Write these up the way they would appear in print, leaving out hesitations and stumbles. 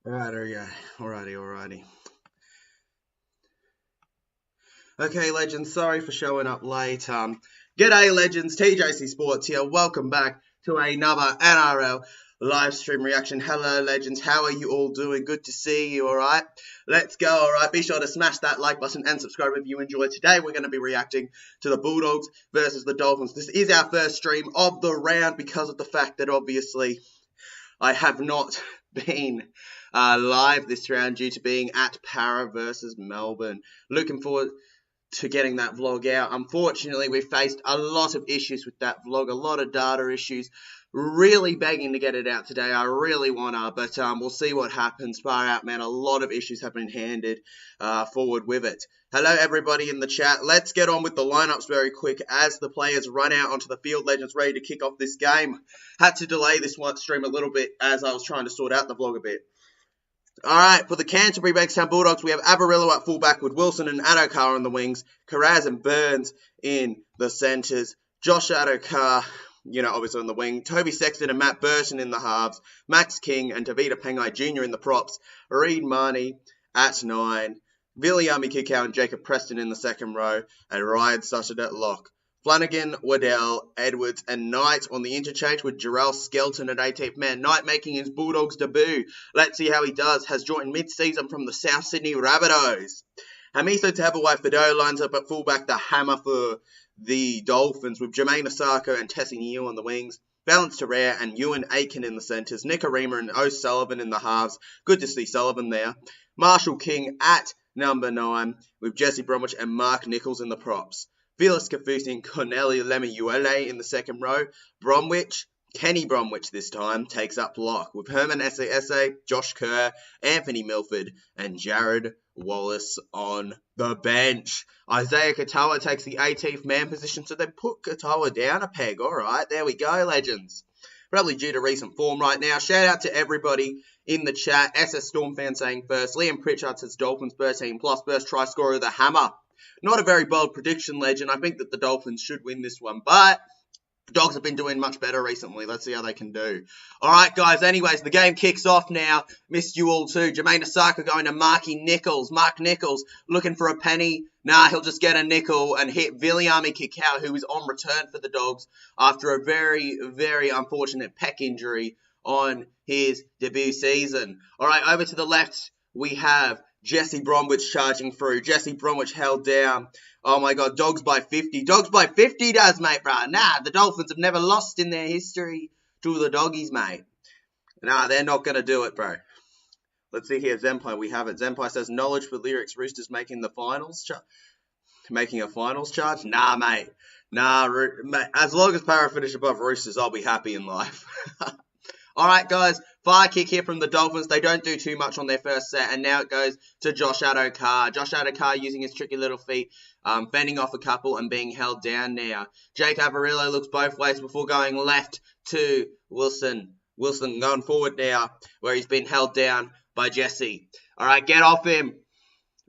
Alrighty. Okay, legends, sorry for showing up late. G'day, legends, TJC Sports here. Welcome back to another NRL live stream reaction. Hello, legends, how are you all doing? Good to see you, alright? Let's go, alright? Be sure to smash that like button and subscribe if you enjoyed. Today, we're going to be reacting to the Bulldogs versus the Dolphins. This is our first stream of the round because of the fact that, obviously, I have not been live this round due to being at Para versus Melbourne. Looking forward to getting that vlog out. Unfortunately, we faced a lot of issues with that vlog, a lot of data issues. Really begging to get it out today. I really want to, but we'll see what happens. Far out, man. A lot of issues have been handed forward with it. Hello, everybody in the chat. Let's get on with the lineups very quick as the players run out onto the field. Legends ready to kick off this game. Had to delay this one stream a little bit as I was trying to sort out the vlog a bit. Alright, for the Canterbury Bankstown Bulldogs, we have Averillo at fullback with Wilson and Adokar on the wings, Karaz and Burns in the centres, Josh Adokar, obviously on the wing, Toby Sexton and Matt Burton in the halves, Max King and Tavita Pangai Jr. in the props, Reid Marnie at 9, Viliami Kikau and Jacob Preston in the second row, and Ryan Sutton at lock. Flanagan, Waddell, Edwards, and Knight on the interchange with Jarrell Skelton at 18th man. Knight making his Bulldogs debut. Let's see how he does. Has joined mid-season from the South Sydney Rabbitohs. Hamiso Tabuai-Fidow lines up at fullback, the hammer for the Dolphins, with Jermaine Osako and Tessie Niu on the wings. Valence Terrere and Ewan Aiken in the centres. Nick Arima and O'Sullivan in the halves. Good to see Sullivan there. Marshall King at number 9, with Jesse Bromwich and Mark Nichols in the props. Felix Kafusi and Corneli Lemuele in the second row. Bromwich, Kenny Bromwich this time, takes up lock with Herman Esse, Josh Kerr, Anthony Milford, and Jared Wallace on the bench. Isaiah Katoa takes the 18th man position, so they put Katoa down a peg. Alright, there we go, legends. Probably due to recent form right now. Shout out to everybody in the chat. SS Storm fan saying first. Liam Pritchard says Dolphins 13+. First try scorer, the hammer. Not a very bold prediction, legend. I think that the Dolphins should win this one, but the Dogs have been doing much better recently. Let's see how they can do. All right, guys. Anyways, the game kicks off now. Missed you all too. Jermaine Osaka going to Marky Nichols. Mark Nichols looking for a penny. Nah, he'll just get a nickel and hit Viliami Kikau, who is on return for the Dogs after a very, very unfortunate pec injury on his debut season. All right, over to the left, we have Jesse Bromwich charging through. Jesse Bromwich held down. Oh my God, Dogs by 50. Dogs by 50 does, mate, bro. Nah, the Dolphins have never lost in their history to the Doggies, mate. Nah, they're not going to do it, bro. Let's see here. Zempai, we have it. Zempai says, knowledge for lyrics. Roosters making the finals. Making a finals charge? Nah, mate. Nah, mate. As long as Para finish above Roosters, I'll be happy in life. All right, guys, fire kick here from the Dolphins. They don't do too much on their first set, and now it goes to Josh Adokar. Josh Adokar using his tricky little feet, fending off a couple and being held down now. Jake Averillo looks both ways before going left to Wilson. Wilson going forward now, where he's been held down by Jesse. All right, get off him.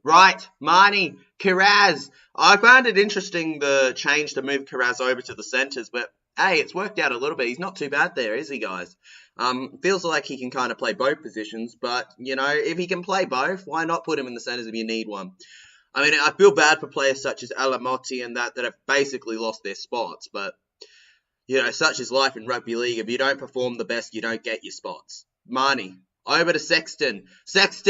Right, Marnie, Karaz. I found it interesting, the change to move Karaz over to the centres, but hey, it's worked out a little bit. He's not too bad there, is he, guys? Feels like he can kind of play both positions, but, if he can play both, why not put him in the centres if you need one? I mean, I feel bad for players such as Alamotti and that have basically lost their spots, but, such is life in rugby league. If you don't perform the best, you don't get your spots. Marnie, over to Sexton. Sex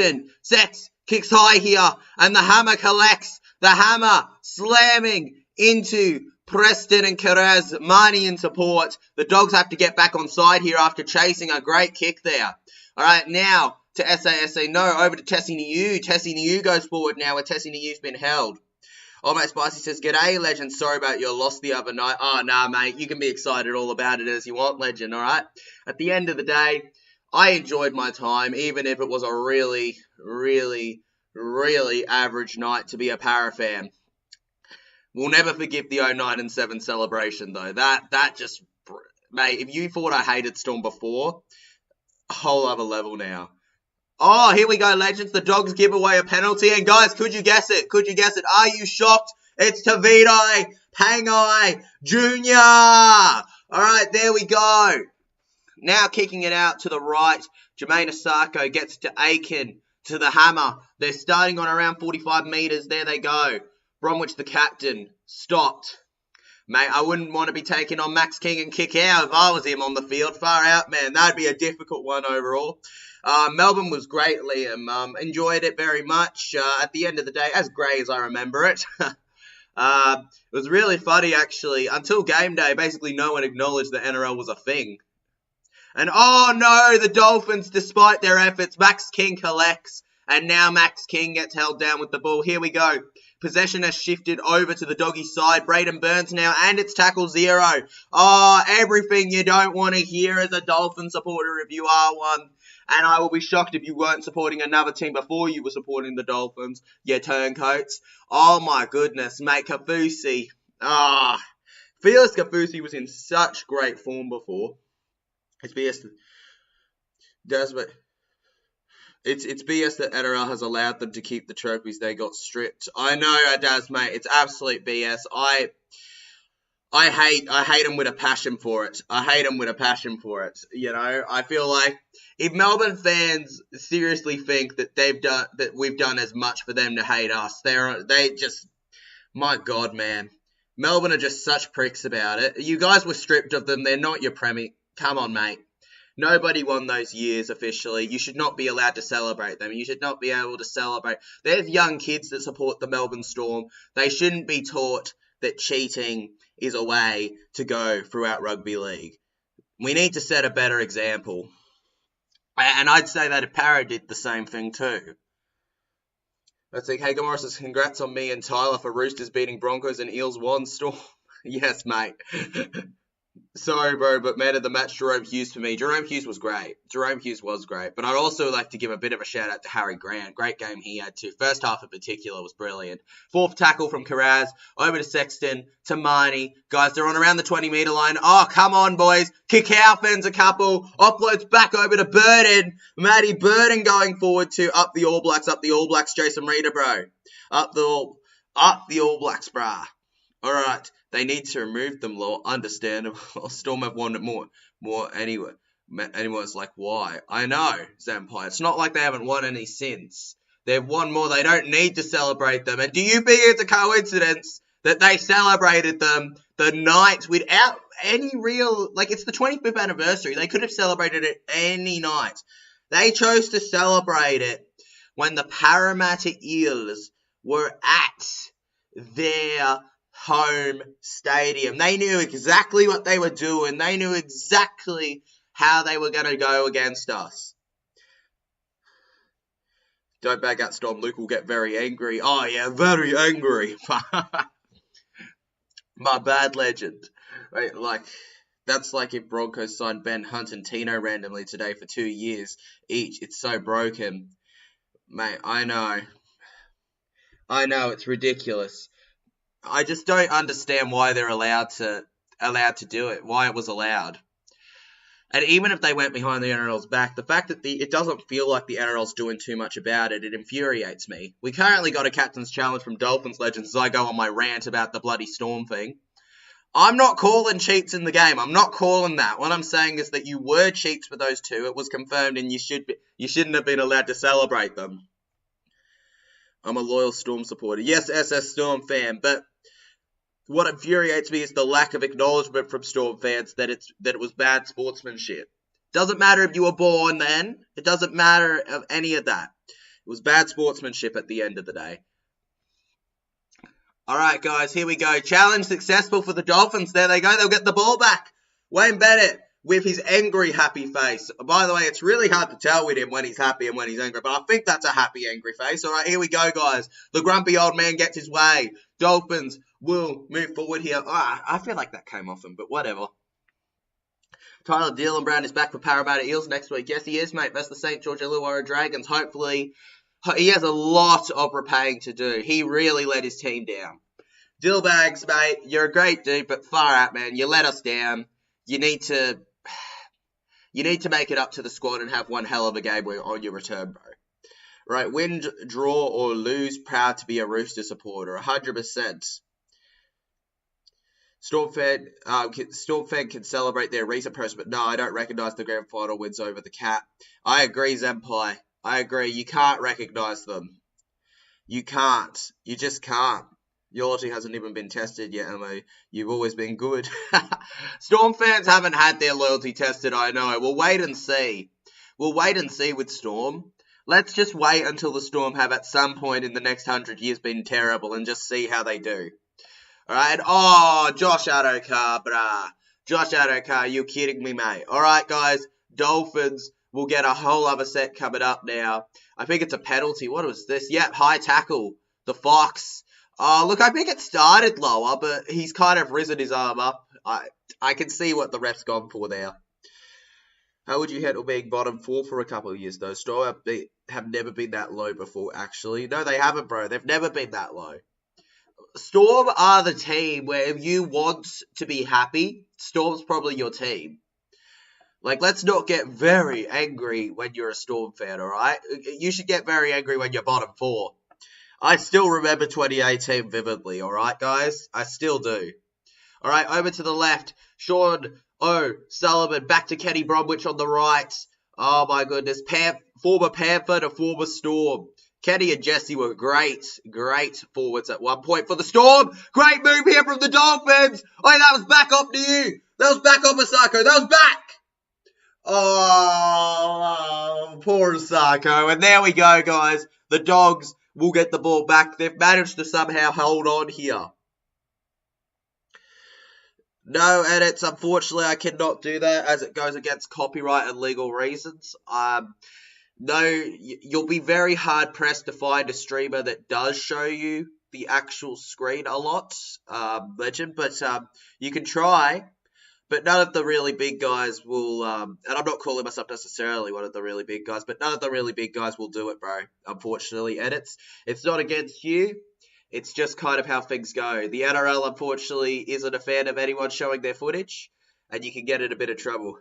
kicks high here, and the hammer collects. The hammer slamming into Preston and Karaz, Marnie in support. The Dogs have to get back on side here after chasing a great kick there. All right, now to SA. No, over to Tessie Niu. Tessie Niu goes forward now where Tessie Niu's been held. Oh, mate, Spicy says, g'day, legend. Sorry about your loss the other night. Oh, nah, mate. You can be excited all about it as you want, legend, all right? At the end of the day, I enjoyed my time, even if it was a really, really, really average night to be a Para fan. We'll never forgive the 09-7 celebration, though. That just, mate, if you thought I hated Storm before, a whole other level now. Oh, here we go, legends. The Dogs give away a penalty. And, guys, could you guess it? Are you shocked? It's Tavita Pangai Jr. All right, there we go. Now kicking it out to the right. Jermaine Asako gets to Aiken, to the hammer. They're starting on around 45 metres. There they go. Bromwich, the captain, stopped. Mate, I wouldn't want to be taking on Max King and kick out if I was him on the field. Far out, man. That'd be a difficult one overall. Melbourne was great, Liam. Enjoyed it very much. At the end of the day, as grey as I remember it. It was really funny, actually. Until game day, basically no one acknowledged that NRL was a thing. And oh no, the Dolphins, despite their efforts, Max King collects. And now Max King gets held down with the ball. Here we go. Possession has shifted over to the doggy side. Braden Burns now, and it's tackle 0. Oh, everything you don't want to hear as a Dolphin supporter if you are one. And I will be shocked if you weren't supporting another team before you were supporting the Dolphins, you turncoats. Oh my goodness, mate, Kafusi. Felix Kafusi was in such great form before. It's BS. It's BS that NRL has allowed them to keep the trophies they got stripped. I know, Daz, mate. It's absolute BS. I hate them with a passion for it. You know, I feel like if Melbourne fans seriously think that we've done as much for them to hate us, they just, my God, man. Melbourne are just such pricks about it. You guys were stripped of them. They're not your premier. Come on, mate. Nobody won those years officially. You should not be allowed to celebrate them. You should not be able to celebrate. There's young kids that support the Melbourne Storm. They shouldn't be taught that cheating is a way to go throughout rugby league. We need to set a better example. And I'd say that if Para did the same thing too. Let's see. Hager Morris says, congrats on me and Tyler for Roosters beating Broncos and Eels 1 Storm. Yes, mate. Sorry, bro, but man of the match, Jerome Hughes for me. Jerome Hughes was great. But I'd also like to give a bit of a shout out to Harry Grant. Great game he had too. First half in particular was brilliant. 4th tackle from Carraz, over to Sexton, to Marnie. Guys, they're on around the 20-metre line. Oh, come on, boys. Kick out, fends a couple. Offloads back over to Burden. Matty Burden going forward to up the All Blacks, Jason Reader, bro. Up the All Blacks, brah. All right. They need to remove them, Law. Understandable. Storm have wanted more anyway. Anyone's like, why? I know, Zampire. It's not like they haven't won any since. They've won more. They don't need to celebrate them. And do you think it's a coincidence that they celebrated them the night without any real... Like, it's the 25th anniversary. They could have celebrated it any night. They chose to celebrate it when the Parramatta Eels were at their home stadium. They knew exactly what they were doing. They knew exactly how they were going to go against us. Don't bag out Storm. Luke will get very angry. Oh, yeah, very angry. My bad, legend. Right, like, that's like if Broncos signed Ben Hunt and Tino randomly today for 2 years each. It's so broken. Mate, I know, it's ridiculous. I just don't understand why they're allowed to do it, why it was allowed. And even if they went behind the NRL's back, the fact that it doesn't feel like the NRL's doing too much about it, it infuriates me. We currently got a captain's challenge from Dolphins legends as I go on my rant about the bloody Storm thing. I'm not calling cheats in the game. I'm not calling that. What I'm saying is that you were cheats for those two. It was confirmed, and you shouldn't have been allowed to celebrate them. I'm a loyal Storm supporter. Yes, SS Storm fan, but what infuriates me is the lack of acknowledgement from Storm fans that it was bad sportsmanship. Doesn't matter if you were born then. It doesn't matter of any of that. It was bad sportsmanship at the end of the day. All right, guys, here we go. Challenge successful for the Dolphins. There they go. They'll get the ball back. Wayne Bennett with his angry, happy face. By the way, it's really hard to tell with him when he's happy and when he's angry, but I think that's a happy, angry face. All right, here we go, guys. The grumpy old man gets his way. Dolphins will move forward here. I feel like that came off him, but whatever. Tyler Dillon Brown is back for Parramatta Eels next week. Yes, he is, mate. That's the St. George Illawarra Dragons. Hopefully, he has a lot of repaying to do. He really let his team down. Dillbags, mate, you're a great dude, but far out, man. You let us down. You need to make it up to the squad and have one hell of a game on your return, bro. Right, win, draw, or lose, proud to be a Rooster supporter. 100%. Storm fan can celebrate their recent progress, but no, I don't recognise the grand final wins over the Cat. I agree, Zempai. I agree. You can't recognise them. You can't. You just can't. Your loyalty hasn't even been tested yet, Emma. You've always been good. Storm fans haven't had their loyalty tested, I know. We'll wait and see. We'll wait and see with Storm. Let's just wait until the Storm have at some point in the next 100 years been terrible and just see how they do. Alright, oh, Josh Adokar, brah. Josh Adokar, you kidding me, mate? Alright, guys, Dolphins will get a whole other set coming up now. I think it's a penalty. What was this? Yep, high tackle. The Fox. Oh, look, I think it started lower, but he's kind of risen his arm up. I can see what the ref's gone for there. How would you handle being bottom 4 for a couple of years, though? Storm have never been that low before, actually. No, they haven't, bro. They've never been that low. Storm are the team where if you want to be happy, Storm's probably your team. Like, let's not get very angry when you're a Storm fan, alright? You should get very angry when you're bottom 4. I still remember 2018 vividly, alright, guys? I still do. Alright, over to the left. Sean Sullivan, back to Kenny Bromwich on the right. Oh, my goodness. Former Panther to former Storm. Kenny and Jesse were great forwards at one point for the Storm. Great move here from the Dolphins. Oh, that was back up to you. That was back on Masako. That was back. Oh, poor Masako. And there we go, guys. The Dogs will get the ball back. They've managed to somehow hold on here. No edits. Unfortunately, I cannot do that as it goes against copyright and legal reasons. No, you'll be very hard-pressed to find a streamer that does show you the actual screen a lot, Legend, but you can try, but none of the really big guys will, and I'm not calling myself necessarily one of the really big guys, but none of the really big guys will do it, bro, unfortunately, edits. It's not against you, it's just kind of how things go. The NRL, unfortunately, isn't a fan of anyone showing their footage, and you can get in a bit of trouble.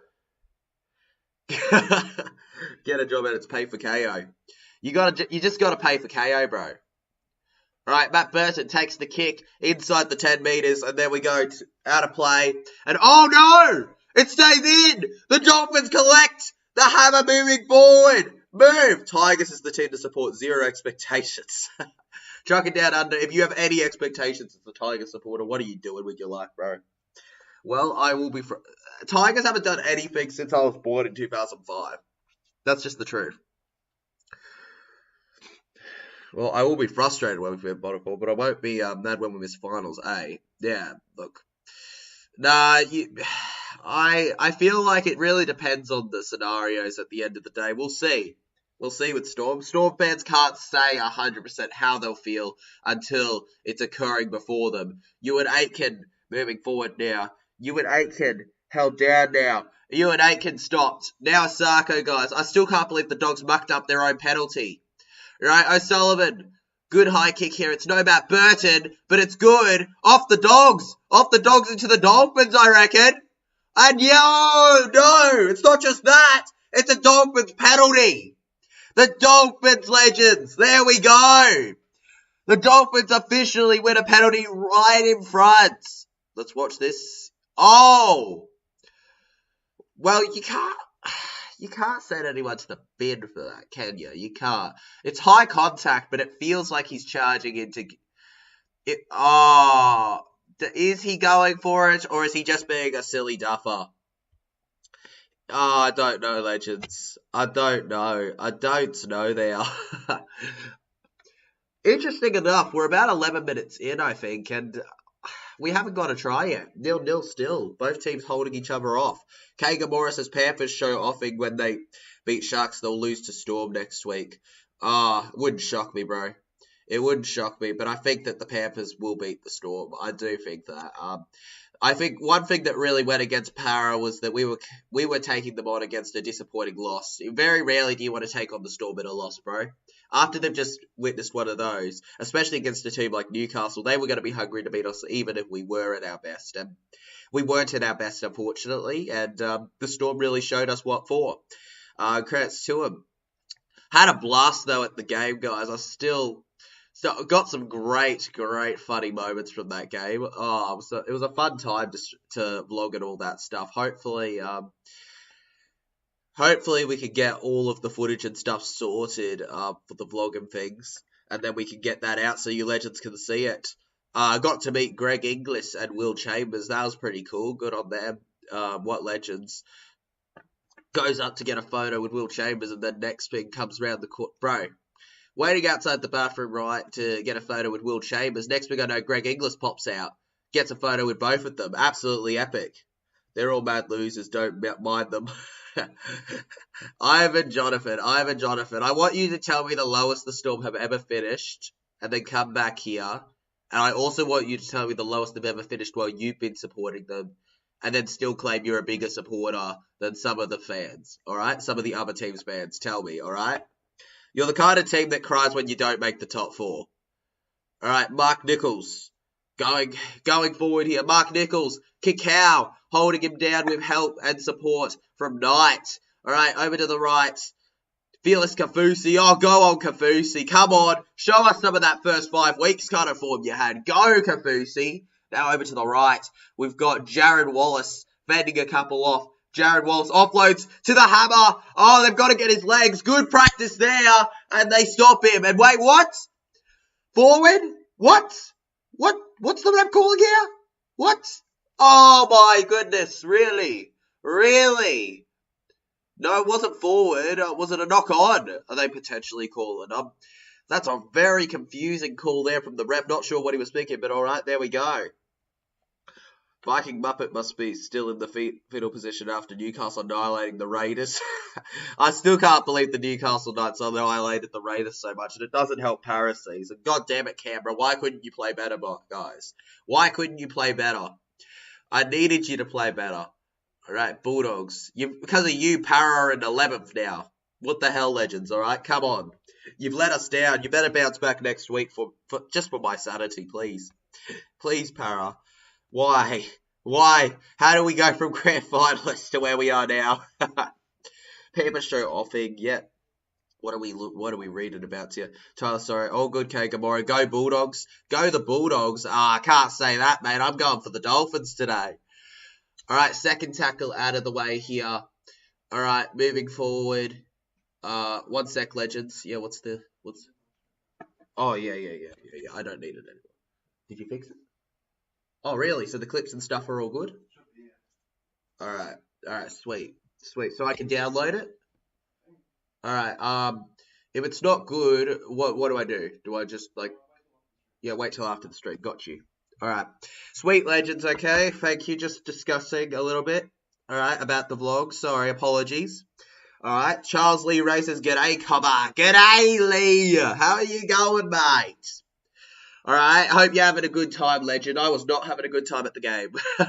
Get a job and it's pay for Kayo. You just gotta pay for Kayo, bro. Alright, Matt Burton takes the kick inside the 10 metres, and there we go, out of play. And oh no! It stays in! The Dolphins collect the hammer moving forward! Move! Tigers is the team to support, zero expectations. Chuck it down under. If you have any expectations as a Tiger supporter, what are you doing with your life, bro? Well, I will be... Tigers haven't done anything since I was born in 2005. That's just the truth. Well, I will be frustrated when we win bottom 4, but I won't be mad when we miss finals, eh? Yeah, look. Nah, I feel like it really depends on the scenarios at the end of the day. We'll see. We'll see with Storm. Storm fans can't say 100% how they'll feel until it's occurring before them. Ewan Aitken moving forward now. Ewan Aitken held down now. Ewan Aitken stopped. Now Asako, guys. I still can't believe the Dogs mucked up their own penalty. Right, O'Sullivan. Good high kick here. It's no Matt Burton, but it's good. Off the Dogs. Off the Dogs into the Dolphins, I reckon. And no, it's not just that. It's a Dolphins penalty. The Dolphins legends. There we go. The Dolphins officially win a penalty right in front. Let's watch this. Oh. Well, you can't send anyone to the bin for that, can you? You can't. It's high contact, but it feels like he's charging into it. Oh, is he going for it, or is he just being a silly duffer? Oh, I don't know, legends. I don't know. I don't know there. Interesting enough, we're about 11 minutes in, I think, and we haven't got a try yet. 0-0 still. Both teams holding each other off. Kagan Morris's Panthers show offing when they beat Sharks. They'll lose to Storm next week. It wouldn't shock me, bro. It wouldn't shock me, but I think that the Panthers will beat the Storm. I do think that. I think one thing that really went against Para was that we were taking them on against a disappointing loss. Very rarely do you want to take on the Storm in a loss, bro. After they've just witnessed one of those, especially against a team like Newcastle, they were going to be hungry to beat us even if we were at our best. And we weren't at our best, unfortunately, and the Storm really showed us what for. Credits to them. Had a blast, though, at the game, guys. I still So got some great funny moments from that game. Oh, it was a fun time to vlog and all that stuff. Hopefully we can get all of the footage and stuff sorted for the vlog and things, and then we can get that out so you legends can see it. I got to meet Greg Inglis and Will Chambers. That was pretty cool. Good on them. What legends. Goes up to get a photo with Will Chambers, and then next thing comes around the court. Bro, waiting outside the bathroom, right, to get a photo with Will Chambers. Next thing I know, Greg Inglis pops out. Gets a photo with both of them. Absolutely epic. They're all mad losers. Don't mind them. Ivan Jonathan. I want you to tell me the lowest the Storm have ever finished, and then come back here. And I also want you to tell me the lowest they've ever finished while you've been supporting them, and then still claim you're a bigger supporter than some of the fans, all right? Some of the other teams' fans. Tell me, all right? You're the kind of team that cries when you don't make the top four. All right, Mark Nichols. Going forward here. Mark Nichols. Kayo holding him down with help and support from Knight. All right, over to the right. Felix Kafusi. Oh, go on, Kafusi. Come on. Show us some of that first 5 weeks kind of form you had. Go, Kafusi. Now over to the right. We've got Jared Wallace fending a couple off. Jared Wallace offloads to the hammer. Oh, they've got to get his legs. Good practice there. And they stop him. And wait, what? Forward? What? What's the rep calling here? What? Oh my goodness. Really? No, it wasn't forward. Was it a knock on? Are they potentially calling? That's a very confusing call there from the rep. Not sure what he was thinking, but all right, there we go. Viking Muppet must be still in the fetal position after Newcastle annihilating the Raiders. I still can't believe the Newcastle Knights annihilated the Raiders so much, and it doesn't help Paris season. God damn it, Canberra. Why couldn't you play better, guys? Why couldn't you play better? I needed you to play better. All right, Bulldogs. Because of you, Para are in 11th now. What the hell, legends, all right? Come on. You've let us down. You better bounce back next week just for my sanity, please. Please, Para. Why? How do we go from grand finalists to where we are now? Paper show offing. Yeah. What are we reading about here? Tyler, sorry. All good, K. Gamora. Go Bulldogs. Go the Bulldogs. I can't say that, mate. I'm going for the Dolphins today. All right, second tackle out of the way here. All right, moving forward. 1 sec, legends. Yeah, what's? Oh, yeah. I don't need it anymore. Did you fix it? Oh, really? So the clips and stuff are all good? All right, sweet. So I can download it? All right, if it's not good, what do I do? Do I just, yeah, wait till after the stream. Got you. All right. Sweet, legends, okay? Thank you. Just discussing a little bit, all right, about the vlog. Sorry, apologies. All right, Charles Lee races. G'day, Cobber. G'day, Lee. How are you going, mate? All right, hope you're having a good time, legend. I was not having a good time at the game. All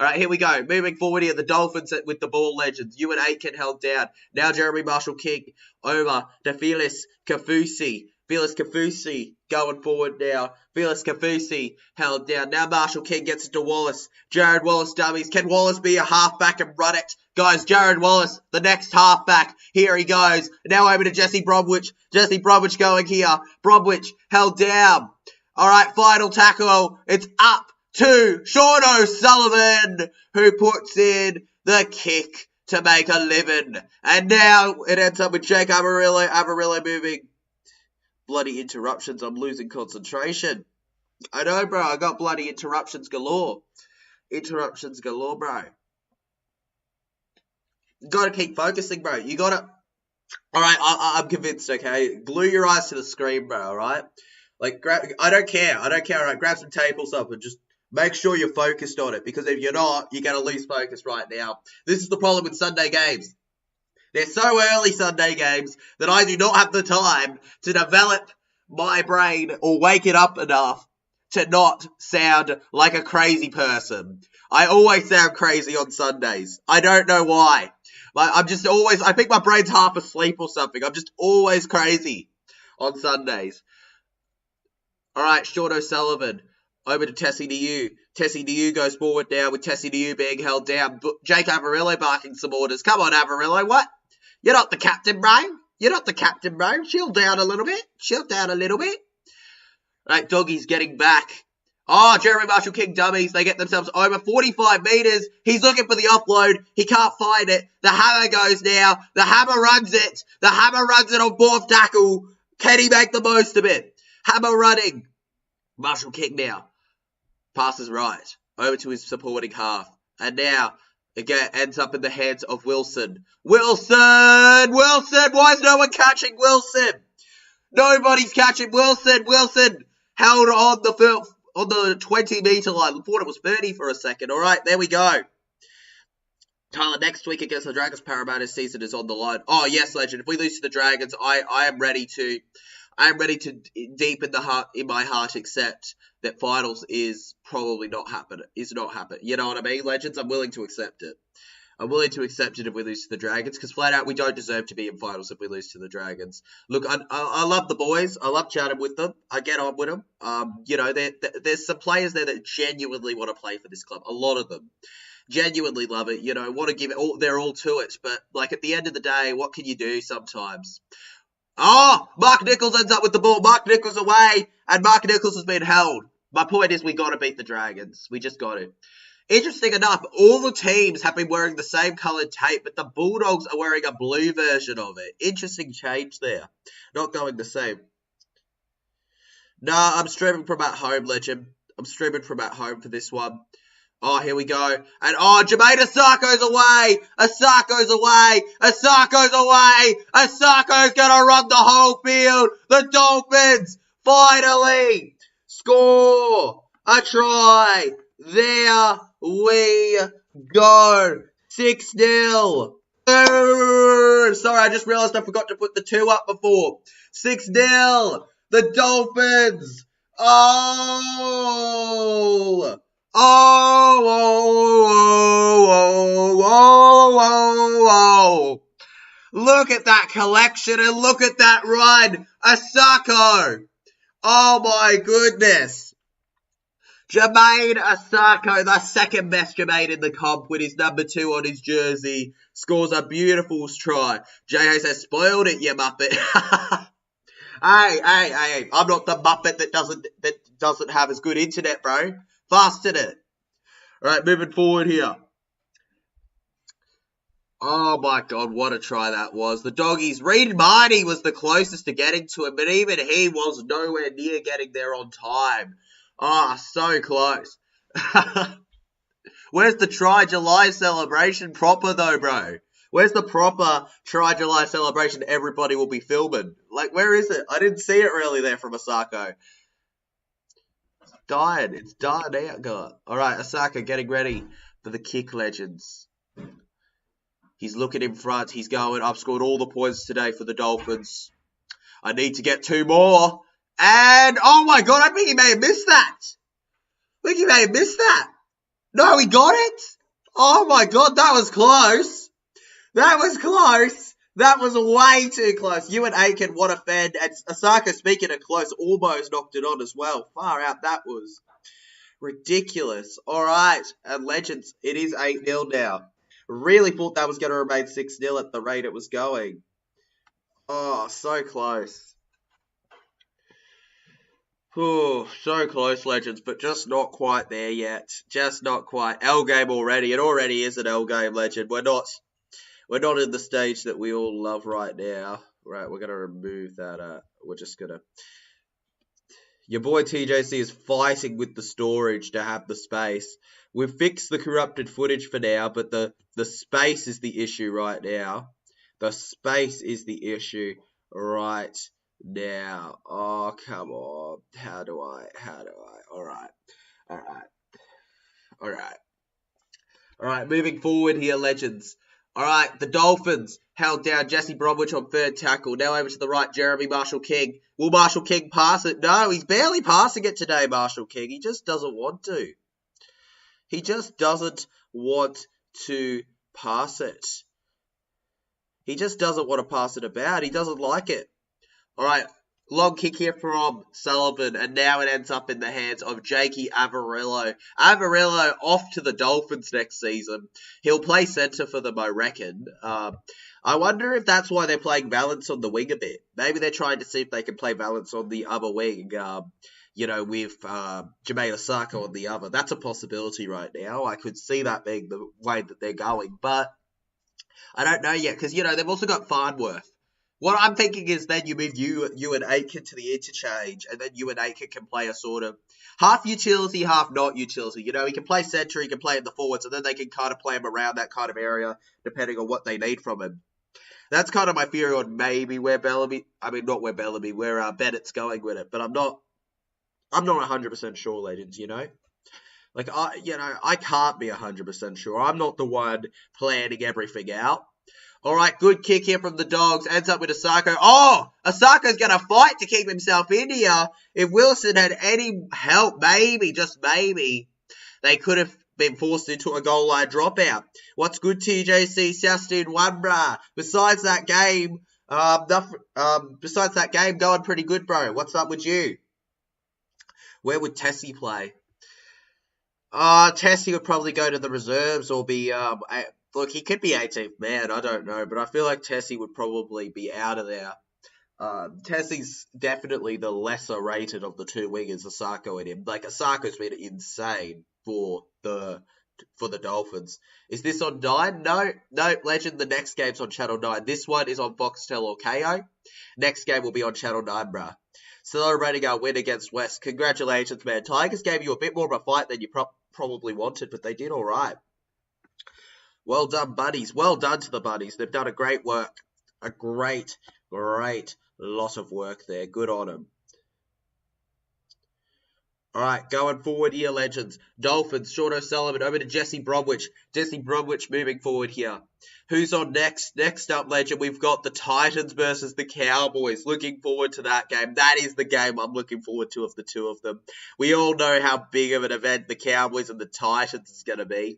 right, here we go. Moving forward here, the Dolphins with the ball, legends. Ewan Aitken held down. Now Jeremy Marshall-King over to Felix Kafusi. Felix Kafusi going forward now. Felix Kafusi held down. Now Marshall-King gets it to Wallace. Jared Wallace dummies. Can Wallace be a halfback and run it? Guys, Jared Wallace, the next halfback. Here he goes. Now over to Jesse Bromwich. Jesse Bromwich going here. Bromwich held down. All right, final tackle. It's up to Sean O'Sullivan, who puts in the kick to make a living. And now it ends up with Jake Amarillo moving. Bloody interruptions. I'm losing concentration. I know, bro. I got bloody interruptions galore. Interruptions galore, bro. You gotta keep focusing, bro. You gotta... Alright, I'm convinced, okay? Glue your eyes to the screen, bro, alright? I don't care, alright? Grab some tape or something. Just make sure you're focused on it. Because if you're not, you're gonna lose focus right now. This is the problem with Sunday games. They're so early Sunday games that I do not have the time to develop my brain or wake it up enough to not sound like a crazy person. I always sound crazy on Sundays. I don't know why. I'm just always, I think my brain's half asleep or something. I'm just always crazy on Sundays. All right, Sean O'Sullivan. Over to Tessie Niu. Tessie Niu goes forward now with Tessie Niu being held down. Jake Amarillo barking some orders. Come on, Amarillo. What? You're not the captain, bro. You're not the captain, bro. Chill down a little bit. Right, Doggies getting back. Oh, Jeremy Marshall-King dummies. They get themselves over 45 metres. He's looking for the offload. He can't find it. The hammer goes now. The hammer runs it. The hammer runs it on fourth tackle. Can he make the most of it? Hammer running. Marshall-King now. Passes right. Over to his supporting half. And now, again, ends up in the hands of Wilson. Wilson! Why is no one catching Wilson? Nobody's catching Wilson. Wilson held on the 20-metre line. I thought it was 30 for a second. All right, there we go. Tyler, next week against the Dragons, Parramatta's season is on the line. Oh, yes, Legend. If we lose to the Dragons, I am ready to deep in my heart accept that finals is probably not happening. You know what I mean, Legends? I'm willing to accept it. I'm willing to accept it if we lose to the Dragons, because flat out we don't deserve to be in finals if we lose to the Dragons. Look, I love the boys. I love chatting with them. I get on with them. You know, there's some players there that genuinely want to play for this club. A lot of them genuinely love it. You know, want to give it all. They're all to it. But like at the end of the day, what can you do sometimes? Oh, Mark Nichols ends up with the ball. Mark Nichols away, and Mark Nichols has been held. My point is, we got to beat the Dragons. We just got to. Interesting enough, all the teams have been wearing the same coloured tape, but the Bulldogs are wearing a blue version of it. Interesting change there. Not going the same. Nah, I'm streaming from at home, Legend. I'm streaming from at home for this one. Oh, here we go. And oh, Jermaine Asako's away. Asako's away. Asako's away. Asako's going to run the whole field. The Dolphins finally score a try. There we go. 6-0. Sorry, I just realised I forgot to put the 2 up before. 6-0. The Dolphins. Look at that collection and look at that run. Asako. Oh my goodness. Jermaine Asako, the second best Jermaine in the comp with his number 2 on his jersey, scores a beautiful try. J.O. says, spoiled it, you muppet. Hey, I'm not the muppet that doesn't have as good internet, bro. Fast internet. Alright, moving forward here. Oh my god, what a try that was. The Doggies, Reed Marty was the closest to getting to him, but even he was nowhere near getting there on time. Oh, so close. Where's the Try July celebration proper though, bro? Where's the proper Try July celebration everybody will be filming? Like, where is it? I didn't see it really there from Asako. It's dying. It's dying out, God. Alright, Asako getting ready for the kick, Legends. He's looking in front. He's going, I've scored all the points today for the Dolphins. I need to get 2 more. And, oh my god, I think he may have missed that. No, he got it. Oh my god, that was close. That was way too close. Ewan Aiken, what a fan. And Asako, speaking of close, almost knocked it on as well. Far out, that was ridiculous. All right, and Legends, it is 8-0 now. Really thought that was going to remain 6-0 at the rate it was going. Oh, so close. Oh, so close, Legends, but just not quite there yet. Just not quite. L game already. It already is an L game, Legend. We're not in the stage that we all love right now. Right, we're gonna remove that. We're just gonna. Your boy TJC is fighting with the storage to have the space. We've fixed the corrupted footage for now, but the space is the issue right now. The space is the issue right now. Oh, come on. How do I? Alright, moving forward here, Legends. Alright, the Dolphins held down Jesse Bromwich on third tackle. Now over to the right, Jeremy Marshall-King. Will Marshall-King pass it? No, he's barely passing it today, Marshall-King. He just doesn't want to. He just doesn't want to pass it. He just doesn't want to pass it about. He doesn't like it. Alright, long kick here from Sullivan, and now it ends up in the hands of Jakey Avarillo. Avarillo off to the Dolphins next season. He'll play centre for them, I reckon. I wonder if that's why they're playing Valance on the wing a bit. Maybe they're trying to see if they can play Valance on the other wing. with Jermaine Osako on the other. That's a possibility right now. I could see that being the way that they're going, but I don't know yet because, they've also got Farnworth. What I'm thinking is then you move you and Aiken to the interchange, and then you and Aiken can play a sort of half utility, half not utility. He can play centre, he can play in the forwards, and then they can kind of play him around that kind of area depending on what they need from him. That's kind of my theory on maybe where Bennett's going with it, but I'm not 100% sure, legends. I can't be 100% sure. I'm not the one planning everything out. All right, good kick here from the Dogs. Ends up with Osako. Oh, Osako's going to fight to keep himself in here. If Wilson had any help, maybe, just maybe, they could have been forced into a goal line dropout. What's good, TJC? Soustin Wanbra. Besides that game, going pretty good, bro. What's up with you? Where would Tessie play? Tessie would probably go to the reserves or be look, he could be 18th man, I don't know, but I feel like Tessie would probably be out of there. Tessie's definitely the lesser rated of the two wingers, Osako and him. Like, Osako's been insane for the Dolphins. Is this on 9? No, legend, the next game's on Channel 9. This one is on Foxtel or Kayo. Next game will be on Channel 9, bruh. Celebrating our win against West. Congratulations, man. Tigers gave you a bit more of a fight than you probably wanted, but they did all right. Well done, buddies. Well done to the buddies. They've done a great work. A great lot of work there. Good on them. All right, going forward here, legends. Dolphins, Sean O'Sullivan, over to Jesse Bromwich. Jesse Bromwich moving forward here. Who's on next? Next up, legend, we've got the Titans versus the Cowboys. Looking forward to that game. That is the game I'm looking forward to of the two of them. We all know how big of an event the Cowboys and the Titans is going to be.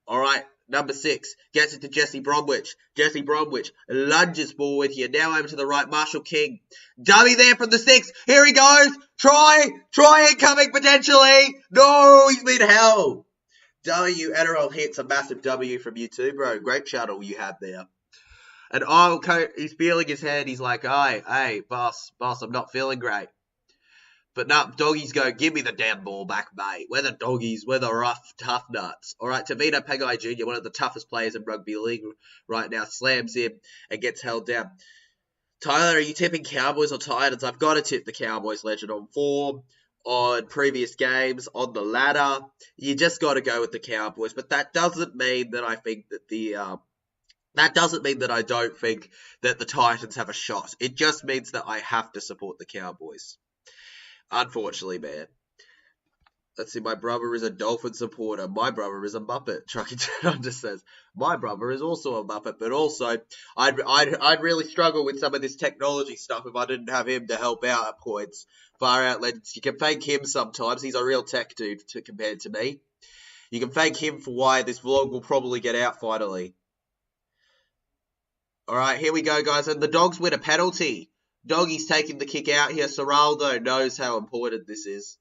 All right, number 6 gets it to Jesse Bromwich. Jesse Bromwich lunges forward here. Now over to the right, Marshall King. Dummy there from the 6. Here he goes. Try incoming potentially. No, he's been held. W, NRL hits, a massive W from you too, bro. Great shuttle you had there. And he's feeling his head. He's like, hey, boss, I'm not feeling great. But no, doggies go, give me the damn ball back, mate. We're the doggies. We're the rough, tough nuts. All right, Tavita Pagai Jr., one of the toughest players in rugby league right now, slams in and gets held down. Tyler, are you tipping Cowboys or Titans? I've got to tip the Cowboys, legend, on form, on previous games, on the ladder. You just got to go with the Cowboys. But that doesn't mean that I think that that doesn't mean that I don't think that the Titans have a shot. It just means that I have to support the Cowboys. Unfortunately, man. Let's see, my brother is a Dolphin supporter. My brother is a Muppet. Trucking Down just says, my brother is also a Muppet, but also, I'd really struggle with some of this technology stuff if I didn't have him to help out at points. Far out, legends. You can thank him sometimes. He's a real tech dude compared to me. You can thank him for why this vlog will probably get out finally. All right, here we go, guys. And the Dogs win a penalty. Doggy's taking the kick out here. Seraldo knows how important this is.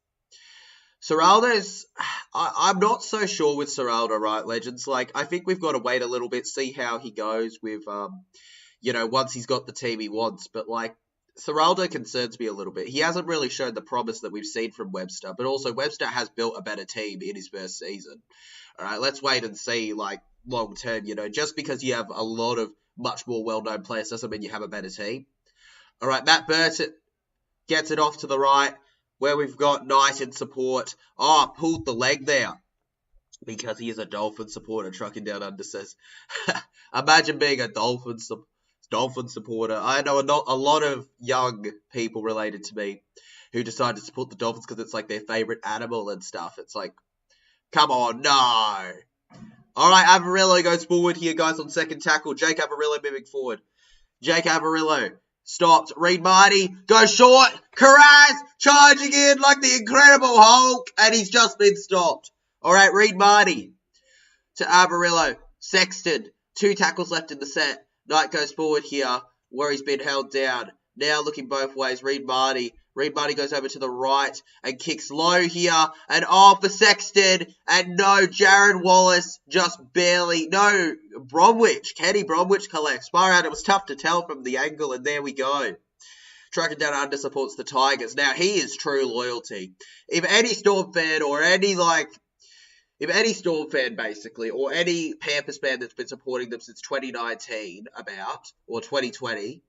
Seraldo's... I'm not so sure with Seraldo, right, legends? Like, I think we've got to wait a little bit, see how he goes with, once he's got the team he wants. But, like, Seraldo concerns me a little bit. He hasn't really shown the promise that we've seen from Webster. But also, Webster has built a better team in his first season. All right, let's wait and see, like, long term, Just because you have a lot of much more well-known players doesn't mean you have a better team. All right, Matt Burton gets it off to the right, where we've got Knight in support. Oh, pulled the leg there because he is a Dolphin supporter. Trucking Down Under says, imagine being a Dolphin supporter. I know a lot of young people related to me who decide to support the Dolphins because it's like their favorite animal and stuff. It's like, come on, no. All right, Avarillo goes forward here, guys, on second tackle. Jake Avarillo moving forward. Jake Avarillo. Stopped. Reed Marty goes short. Carras charging in like the Incredible Hulk. And he's just been stopped. All right, Reed Marty to Avarillo. Sexton. 2 tackles left in the set. Knight goes forward here where he's been held down. Now looking both ways. Reed Marty. Reed Marty goes over to the right and kicks low here. And off for Sexton. And no, Jared Wallace just barely. No, Bromwich. Kenny Bromwich collects. Far out. It was tough to tell from the angle. And there we go. Tracking down under supports the Tigers. Now, he is true loyalty. If any Storm fan or any Storm fan, basically, or any Panthers fan that's been supporting them since 2019 or 2020,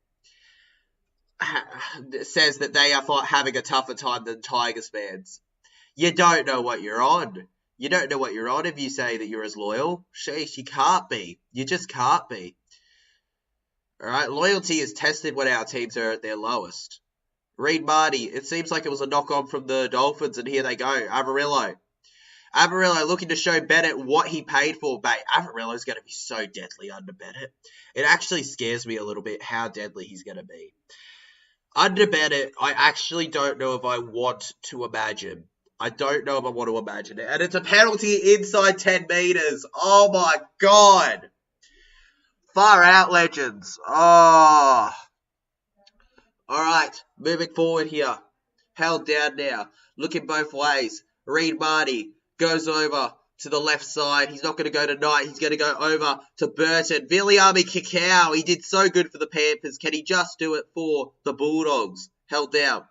says that they are having a tougher time than Tigers fans, you don't know what you're on. You don't know what you're on if you say that you're as loyal. Sheesh, you can't be. You just can't be. Alright, loyalty is tested when our teams are at their lowest. Reed Marty, it seems like it was a knock-on from the Dolphins, and here they go. Averillo looking to show Bennett what he paid for, mate. Averillo's going to be so deadly under Bennett. It actually scares me a little bit how deadly he's going to be. Under Bennett, I actually don't know if I want to imagine. I don't know if I want to imagine it. And it's a penalty inside 10 metres. Oh, my God. Far out, legends. Oh. All right, moving forward here. Held down now. Looking both ways. Reed Marty goes over to the left side. He's not going to go to Knight. He's going to go over to Burton. Viliami Kayo. He did so good for the Panthers. Can he just do it for the Bulldogs? Held down.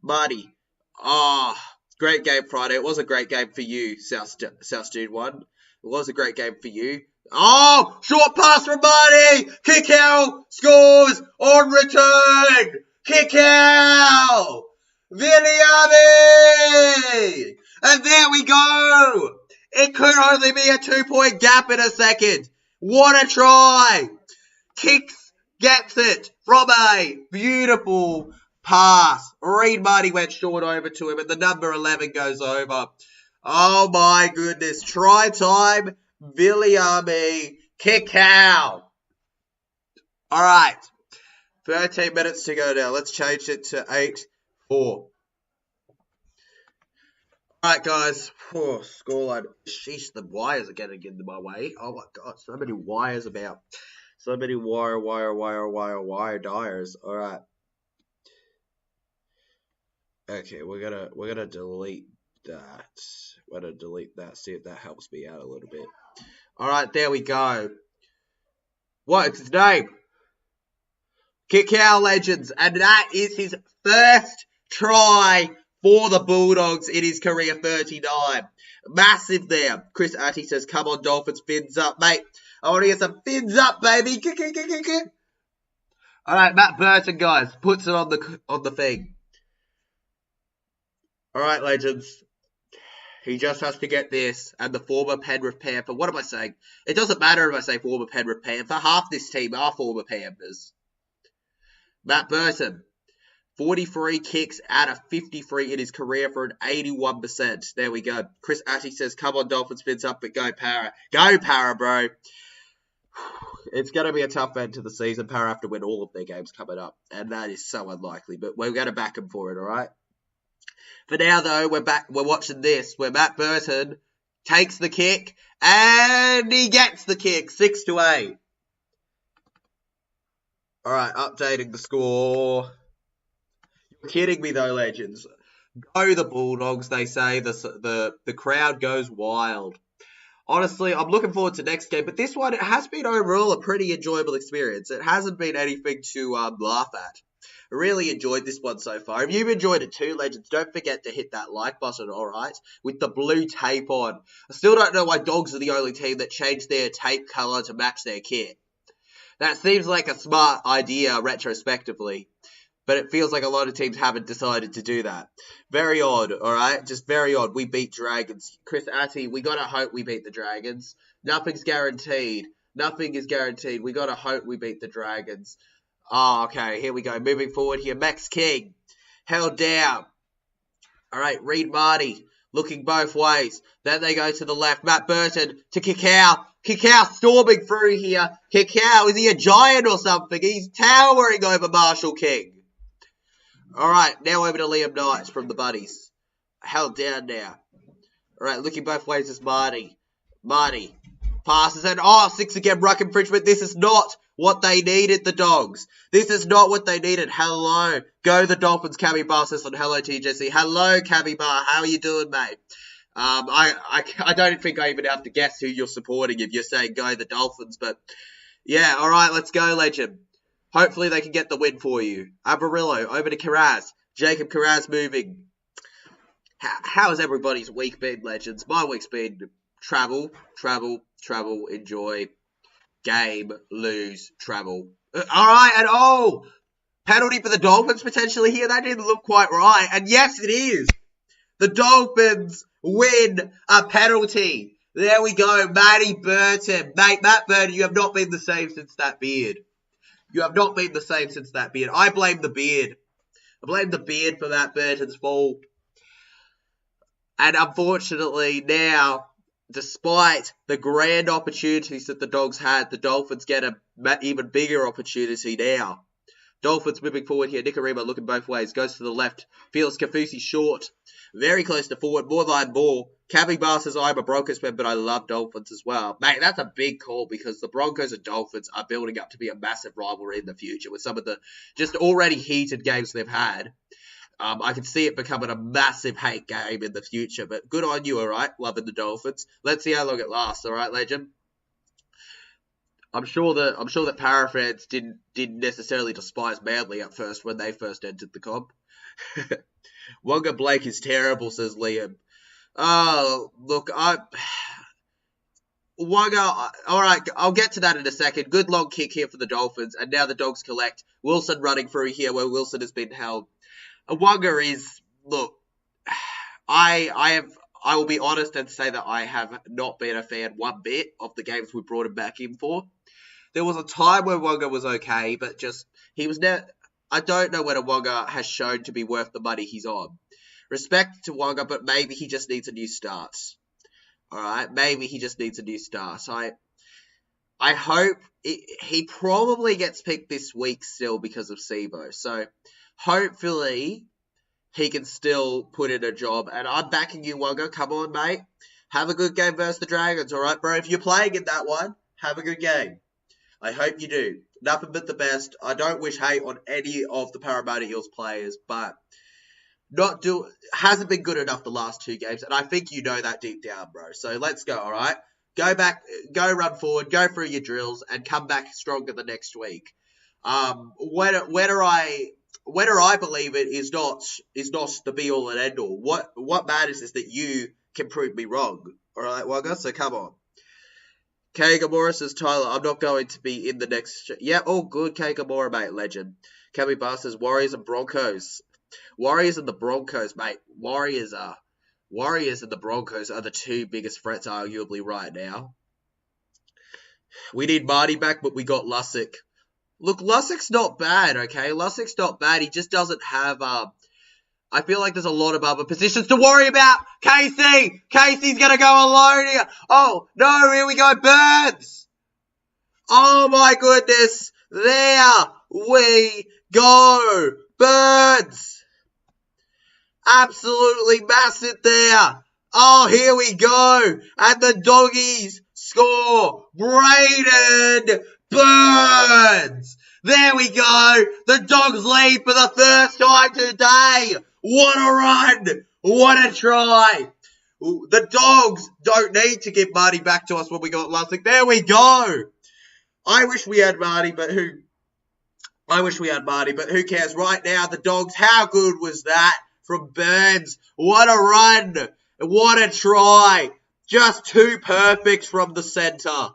Marty. Oh, great game Friday. It was a great game for you, South Dude 1. It was a great game for you. Oh, short pass from Marty. Kick out. Scores on return. Kick out. Viliami. And there we go. It could only be a 2-point gap in a second. What a try. Kicks, gets it from a beautiful pass. Reed Marty went short over to him, and the number 11 goes over. Oh, my goodness. Try time. Viliami, kick out. All right. 13 minutes to go now. Let's change it to 8-4. All right, guys. Oh, scoreline. Sheesh, the wires are getting in my way. Oh, my God. So many wires about. So many wire dyers. All right. Okay, we're gonna delete that. We're gonna delete that. See if that helps me out a little bit. All right, there we go. What's his name? Kick out, legends, and that is his first try for the Bulldogs in his career, 39. Massive there. Chris Atty says, "Come on, Dolphins, fins up, mate. I want to get some fins up, baby." All right, Matt Burton, guys, puts it on the thing. All right, legends. He just has to get this, and the former Penrith Panther. What am I saying? It doesn't matter if I say former Penrith Panther. Half this team are former Panthers. Matt Burton, 43 kicks out of 53 in his career for an 81%. There we go. Chris Atty says, "Come on, Dolphins, fins up, but go Para." Go Para, bro. It's going to be a tough end to the season. Para have to win all of their games coming up, and that is so unlikely, but we're going to back them for it, all right? For now, though, we're watching this, where Matt Burton takes the kick, and he gets the kick, 6-8. All right, updating the score. You're kidding me, though, legends. Go the Bulldogs, they say. The crowd goes wild. Honestly, I'm looking forward to next game, but this one, it has been overall a pretty enjoyable experience. It hasn't been anything to laugh at. I really enjoyed this one so far. If you've enjoyed it too, legends, don't forget to hit that like button, all right? With the blue tape on. I still don't know why Dogs are the only team that changed their tape colour to match their kit. That seems like a smart idea retrospectively, but it feels like a lot of teams haven't decided to do that. Very odd, all right? Just very odd. We beat Dragons. Chris Atty, we got to hope we beat the Dragons. Nothing's guaranteed. Nothing is guaranteed. We got to hope we beat the Dragons. Oh, okay, here we go. Moving forward here. Max King, held down. All right, Reed Marty, looking both ways. Then they go to the left. Matt Burton to Kayo. Kayo storming through here. Kayo, is he a giant or something? He's towering over Marshall King. All right, now over to Liam Knight from the Buddies. Held down now. All right, looking both ways is Marty. Marty passes and, 6 again, ruck infringement. This is not what they needed, the Dogs. This is not what they needed. Hello. Go the Dolphins, Cabby Bar says on hello TJC. Hello, Cabby Bar. How are you doing, mate? I don't think I even have to guess who you're supporting if you're saying go the Dolphins, but yeah, all right, let's go, legend. Hopefully they can get the win for you. Amarillo, over to Carraz. Jacob Carraz moving. How has everybody's week been, legends? My week's been travel, enjoy, game, lose, travel. Alright, and penalty for the Dolphins potentially here. That didn't look quite right. And yes, it is. The Dolphins win a penalty. There we go. Matty Burton. Mate, Matt Burton, you have not been the same since that beard. You have not been the same since that beard. I blame the beard. I blame the beard for that Burton's fall. And unfortunately now, despite the grand opportunities that the Dogs had, the Dolphins get an even bigger opportunity now. Dolphins moving forward here. Nicarima looking both ways. Goes to the left. Felix Kafusi short. Very close to forward. More line ball. Cavi Bar says, I'm a Broncos fan, but I love Dolphins as well. Mate, that's a big call because the Broncos and Dolphins are building up to be a massive rivalry in the future with some of the just already heated games they've had. I can see it becoming a massive hate game in the future, but good on you, all right? Loving the Dolphins. Let's see how long it lasts, all right, legend? I'm sure that Para fans didn't necessarily despise Manly at first when they first entered the comp. Wonga Blake is terrible, says Liam. Oh, look, Wonga, all right, I'll get to that in a second. Good long kick here for the Dolphins, and now the Dogs collect. Wilson running through here where Wilson has been held. Wonga is, look, I will be honest and say that I have not been a fan one bit of the games we brought him back in for. There was a time where Wonga was okay, but just, he was never, I don't know whether Wonga has shown to be worth the money he's on. Respect to Wonga, but maybe he just needs a new start. Alright, maybe he just needs a new start. I hope, he probably gets picked this week still because of SIBO. So, hopefully, he can still put in a job. And I'm backing you, Wonga. Come on, mate. Have a good game versus the Dragons, alright, bro? If you're playing in that one, have a good game. I hope you do. Nothing but the best. I don't wish hate on any of the Parramatta Eels players, but hasn't been good enough the last two games, and I think you know that deep down, bro. So let's go, all right? Go back, go run forward, go through your drills, and come back stronger the next week. Whether I believe it is not the be all and end all. What matters is that you can prove me wrong. All right, Wonga. So come on. Kay Gamora says, Tyler, I'm not going to be in the next... Yeah, all good, Kay Gamora, mate, legend. Cami Bar says, Warriors and Broncos. Warriors and the Broncos, mate. Warriors and the Broncos are the two biggest threats, arguably, right now. We need Marty back, but we got Lussick. Look, Lussick's not bad, okay? Lussick's not bad. He just doesn't have... I feel like there's a lot of other positions to worry about. Casey! Casey's going to go alone here. Oh, no, here we go. Burns! Oh, my goodness. There we go. Burns! Absolutely massive there. Oh, here we go. And the Doggies score. Brayden Burns! There we go. The Dogs lead for the first time today. What a run! What a try! The Dogs don't need to give Marty back to us when we got Lussick. There we go! I wish we had Marty, but who cares? Right now, the Dogs, how good was that from Burns? What a run! What a try! Just too perfect from the centre.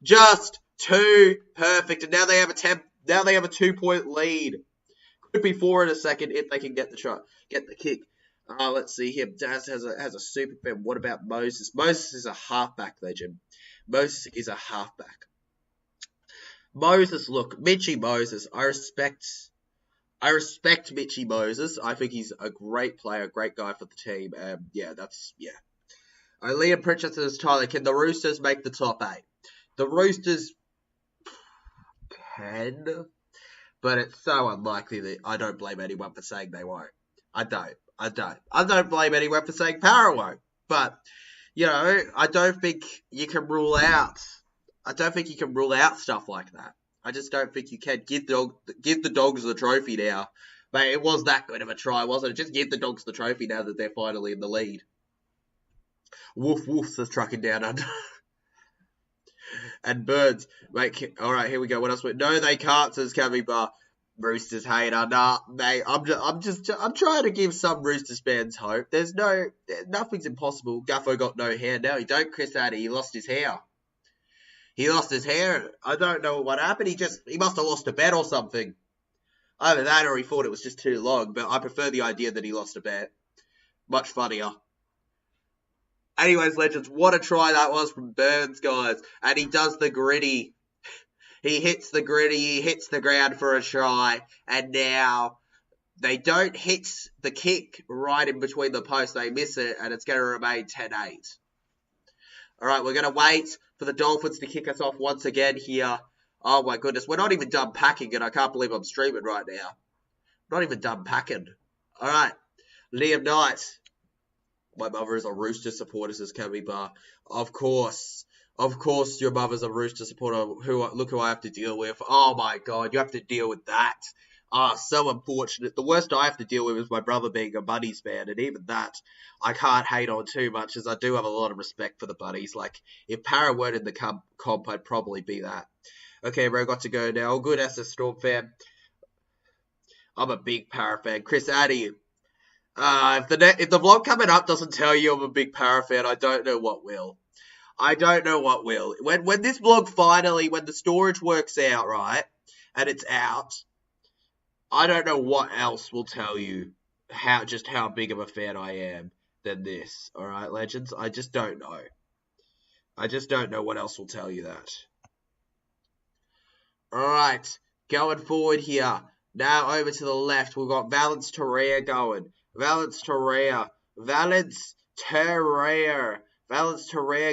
Just too perfect. And now they have a 2-point lead. Could be 4 in a second if they can get the kick. Let's see here. Daz has a super fan. What about Moses? Moses is a halfback, legend. Moses is a halfback. Moses, look, Mitchie Moses. I respect Mitchie Moses. I think he's a great player, great guy for the team. Yeah. Liam Pritchard says, Tyler, can the Roosters make the top 8? The Roosters can, but it's so unlikely that I don't blame anyone for saying they won't. I don't blame anyone for saying Para won't. But, you know, I don't think you can rule out stuff like that. I just don't think you can give the Dogs the trophy now. Mate, it was that good of a try, wasn't it? Just give the Dogs the trophy now that they're finally in the lead. Woof, says trucking down under. And Birds. Mate, all right, here we go. What else? No, they can't, says Cammy Bar. Roosters hater. Nah, mate, I'm trying to give some Roosters fans hope. Nothing's impossible. Guffo got no hair. No, he don't, Chris Addy. He lost his hair. He lost his hair. I don't know what happened. He must have lost a bet or something. Either that or he thought it was just too long, but I prefer the idea that he lost a bet. Much funnier. Anyways, legends, what a try that was from Burns, guys. And he does the gritty. He hits the gritty, he hits the ground for a try, and now they don't hit the kick right in between the posts. They miss it, and it's going to remain 10-8. All right, we're going to wait for the Dolphins to kick us off once again here. Oh, my goodness. We're not even done packing, and I can't believe I'm streaming right now. Not even done packing. All right, Liam Knight. My mother is a Rooster supporter, says Cammy Bar. Of course. Of course, your mother's a Rooster supporter. Look who I have to deal with. Oh, my God. You have to deal with that. So unfortunate. The worst I have to deal with is my brother being a Bunnies fan. And even that, I can't hate on too much, as I do have a lot of respect for the Bunnies. Like, if Para weren't in the comp, I'd probably be that. Okay, bro, got to go now. All good as a Storm fan. I'm a big Para fan. Chris Addy. If the vlog coming up doesn't tell you I'm a big Para fan, I don't know what will. I don't know what will. When this vlog finally, when the storage works out, right, and it's out, I don't know what else will tell you how big of a fan I am than this. All right, legends? I just don't know. I just don't know what else will tell you that. All right, going forward here. Now over to the left, we've got Valence Terrea going. Valence Terrea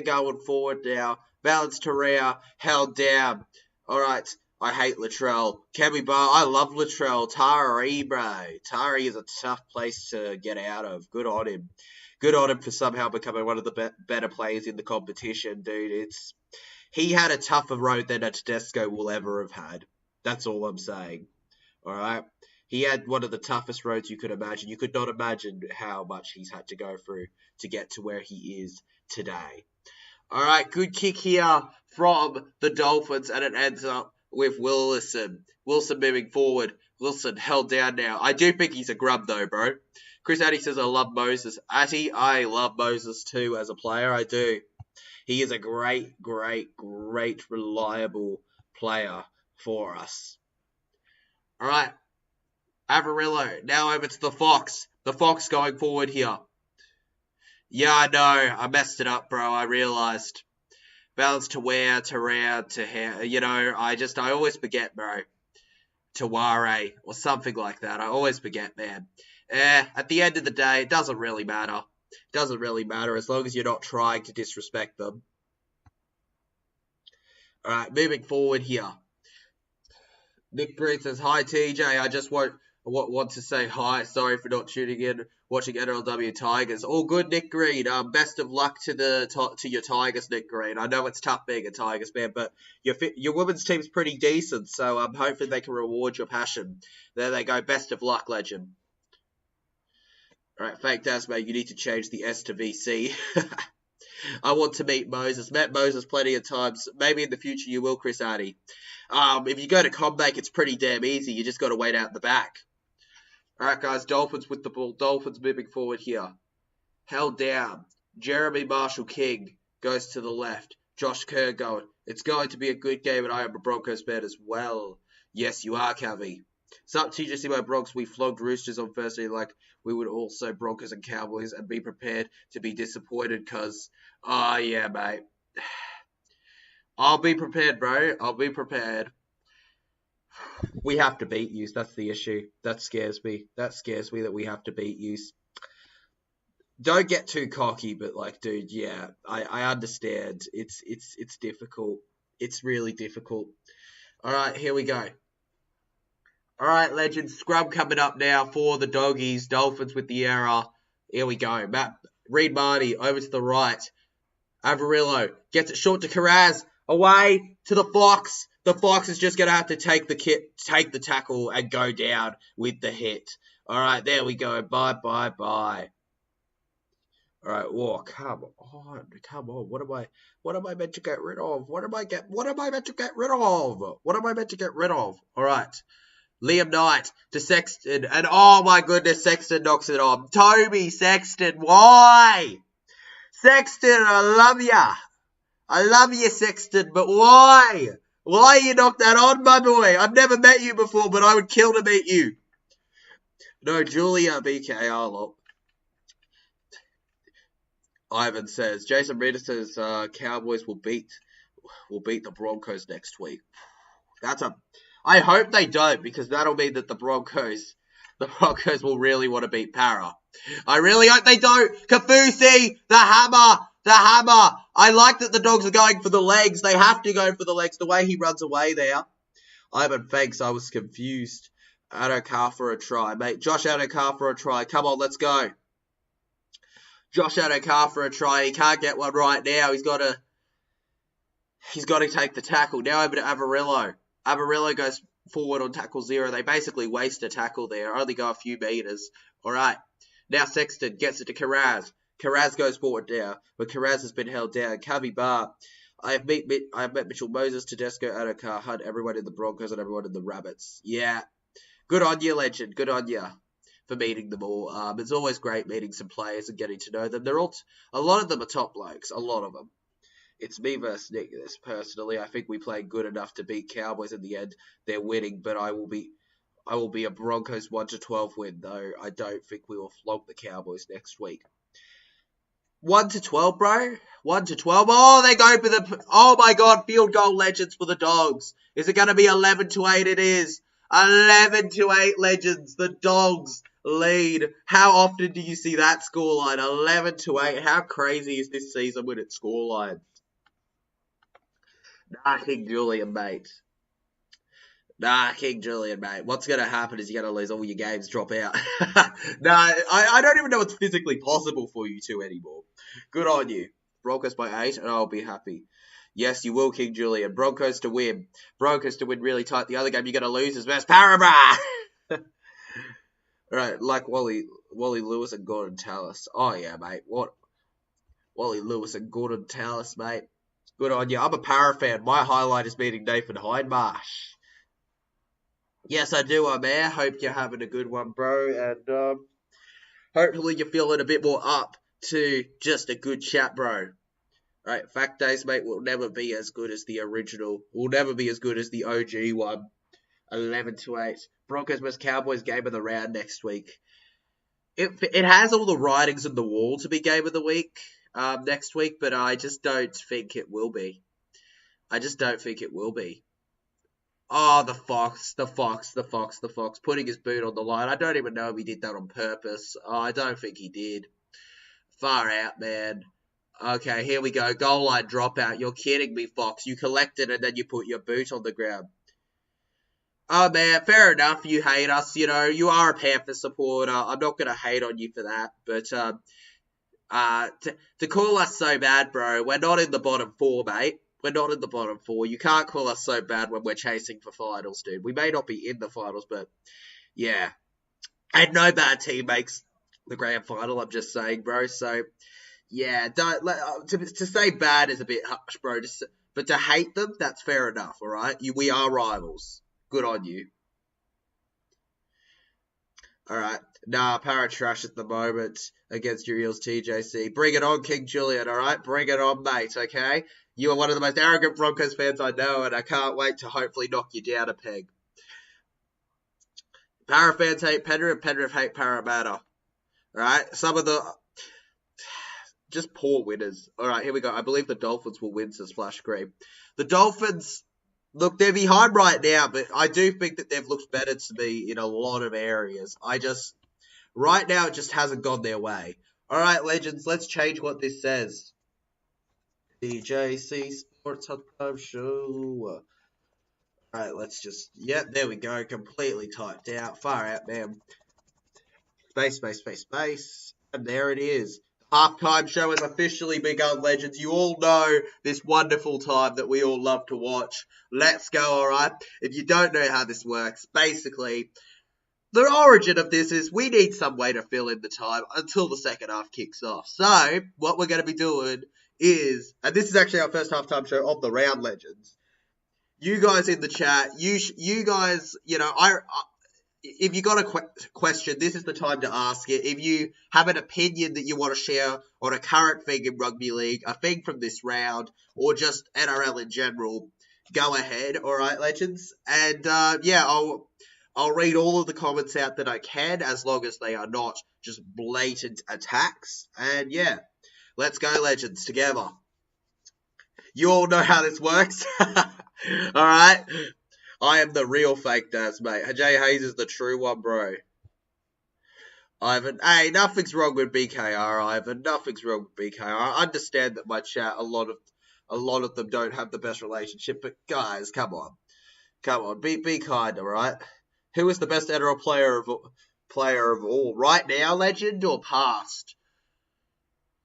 going forward now. Valence Terrea held down. All right, I hate Latrell. Cammy Bar, I love Latrell. Tari, bro. Tari is a tough place to get out of. Good on him. Good on him for somehow becoming one of the better players in the competition, dude. He had a tougher road than a Tedesco will ever have had. That's all I'm saying. All right? He had one of the toughest roads you could imagine. You could not imagine how much he's had to go through to get to where he is today. All right, good kick here from the Dolphins, and it ends up with Wilson. Wilson moving forward. Wilson held down now. I do think he's a grub, though, bro. Chris Addy says, I love Moses. Atty, I love Moses, too, as a player. I do. He is a great, reliable player for us. All right. Avarillo, now over to the Fox. The Fox going forward here. Yeah, I know. I messed it up, bro. I realized. Balance to wear, to rare, to hair. You know, I always forget, bro. To ware, or something like that. I always forget, man. At the end of the day, it doesn't really matter. It doesn't really matter as long as you're not trying to disrespect them. All right, moving forward here. Nick Green says, hi, TJ. I just want to say hi. Sorry for not tuning in, watching NRLW Tigers. All good, Nick Green. Best of luck to your Tigers, Nick Green. I know it's tough being a Tigers fan, but your women's team's pretty decent, so I'm hoping they can reward your passion. There they go. Best of luck, legend. All right, fake Dasmate, you need to change the S to VC. I want to meet Moses. Met Moses plenty of times. Maybe in the future you will, Chris Addy. If you go to ComBank, it's pretty damn easy. You just got to wait out the back. All right, guys, Dolphins with the ball. Dolphins moving forward here. Held down. Jeremy Marshall-King goes to the left. Josh Kerr going. It's going to be a good game, and I am a Broncos fan as well. Yes, you are, Cavi. Sup, TJC my Bronx. We flogged Roosters on Thursday like we would also Broncos and Cowboys, and be prepared to be disappointed because, oh, yeah, mate. I'll be prepared, bro. I'll be prepared. We have to beat you. That's the issue. That scares me. That scares me that we have to beat you. Don't get too cocky, but like, dude, yeah, I understand. It's difficult. It's really difficult. All right, here we go. All right, legends. Scrub coming up now for the Doggies. Dolphins with the error. Here we go. Reed Marty over to the right. Avarillo gets it short to Carraz. Away to the Fox. The Fox is just going to have to take the tackle and go down with the hit. All right, there we go. Bye. All right, whoa, come on, come on. What am I meant to get rid of? What am I meant to get rid of? What am I meant to get rid of? All right. Liam Knight to Sexton, and oh my goodness, Sexton knocks it on. Toby Sexton, why? Sexton, I love you, Sexton, but why? Why you knock that on, my boy? I've never met you before, but I would kill to meet you. No, Julia BKR, look. Ivan says, Jason Reeder says Cowboys will beat the Broncos next week. I hope they don't, because that'll mean that the Broncos will really want to beat Para. I really hope they don't. Kafusi, the hammer. I like that the Dogs are going for the legs. They have to go for the legs. The way he runs away there. Ivan, thanks. I was confused. Adokar for a try, mate. Josh Adokar for a try. Come on, let's go. Josh Adokar for a try. He can't get one right now. He's got to take the tackle. Now over to Avarillo. Avarillo goes forward on tackle 0. They basically waste a tackle there. Only go a few meters. All right. Now Sexton gets it to Karaz. Karaz goes forward now, but Karaz has been held down. Kavi Bar. I have met Mitchell Moses, Tedesco, Adokar, Hunt, everyone in the Broncos and everyone in the Rabbits. Yeah. Good on you, legend. Good on you for meeting them all. It's always great meeting some players and getting to know them. A lot of them are top blokes. A lot of them. It's me versus Nick. This personally, I think we played good enough to beat Cowboys in the end. They're winning, but I will be a Broncos 1-12 win, though. I don't think we will flog the Cowboys next week. 1-12, bro. 1-12. Oh, they go for the. Oh my God, field goal legends for the Dogs. Is it going to be 11-8? It is. 11-8 legends. The Dogs lead. How often do you see that scoreline? 11-8. How crazy is this season with its scoreline? Nah, King Julian, mate. What's going to happen is you're going to lose all your games, drop out. I don't even know it's physically possible for you to anymore. Good on you. Broncos by 8, and I'll be happy. Yes, you will, King Julian. Broncos to win. Really tight. The other game you're going to lose is versus Parramatta. Right, like Wally Lewis and Gordon Tallis. Oh, yeah, mate. What? Wally Lewis and Gordon Tallis, mate. Good on you. I'm a Para fan. My highlight is meeting Nathan Hindmarsh. Yes, I do, man. Hope you're having a good one, bro. And hopefully you're feeling a bit more up to just a good chat, bro. Right, Fact Days, mate, will never be as good as the original. Will never be as good as the OG one. 11-8. Broncos vs Cowboys game of the round next week. It has all the writings on the wall to be game of the week next week, but I just don't think it will be. Oh, the Fox, putting his boot on the line. I don't even know if he did that on purpose. Oh, I don't think he did. Far out, man. Okay, here we go. Goal line dropout. You're kidding me, Fox. You collected and then you put your boot on the ground. Oh, man, fair enough. You hate us. You know, you are a Panther supporter. I'm not going to hate on you for that. But to call us so bad, bro, we're not in the bottom 4, mate. We're not in the bottom 4. You can't call us so bad when we're chasing for finals, dude. We may not be in the finals, but yeah. And no bad team makes the grand final, I'm just saying, bro. So, yeah, to say bad is a bit harsh, bro. But to hate them, that's fair enough, all right? We are rivals. Good on you. All right. Nah, Para trash at the moment against your Eels TJC. Bring it on, King Julian, all right? Bring it on, mate, okay? You are one of the most arrogant Broncos fans I know, and I can't wait to hopefully knock you down a peg. Para fans hate Penrith, Penrith hate Parramatta. All right? Some of the... just poor winners. All right, here we go. I believe the Dolphins will win, says Splash Scream. The Dolphins... Look, they're behind right now, but I do think that they've looked better to me in a lot of areas. Right now, it just hasn't gone their way. All right, legends, let's change what this says. DJC Sports Hot Time Show. All right, let's just, there we go. Completely typed out. Far out, man. Space. And there it is. Halftime show has officially begun, legends. You all know this wonderful time that we all love to watch. Let's go, all right? If you don't know how this works, basically, the origin of this is we need some way to fill in the time until the second half kicks off. So what we're going to be doing is, and this is actually our first halftime show of the round, legends. You guys in the chat, you guys, if you got a question, this is the time to ask it. If you have an opinion that you want to share on a current thing in rugby league, a thing from this round, or just NRL in general, go ahead. All right, legends. And I'll read all of the comments out that I can, as long as they are not just blatant attacks. And yeah, let's go, legends, together. You all know how this works. All right. I am the real fake Daz, mate. Jay Hayes is the true one, bro. Ivan, hey, nothing's wrong with BKR, Ivan. Nothing's wrong with BKR. I understand that my chat, a lot of them don't have the best relationship, but guys, come on, be kind, all right? Who is the best NRL player of all? Right now, legend, or past?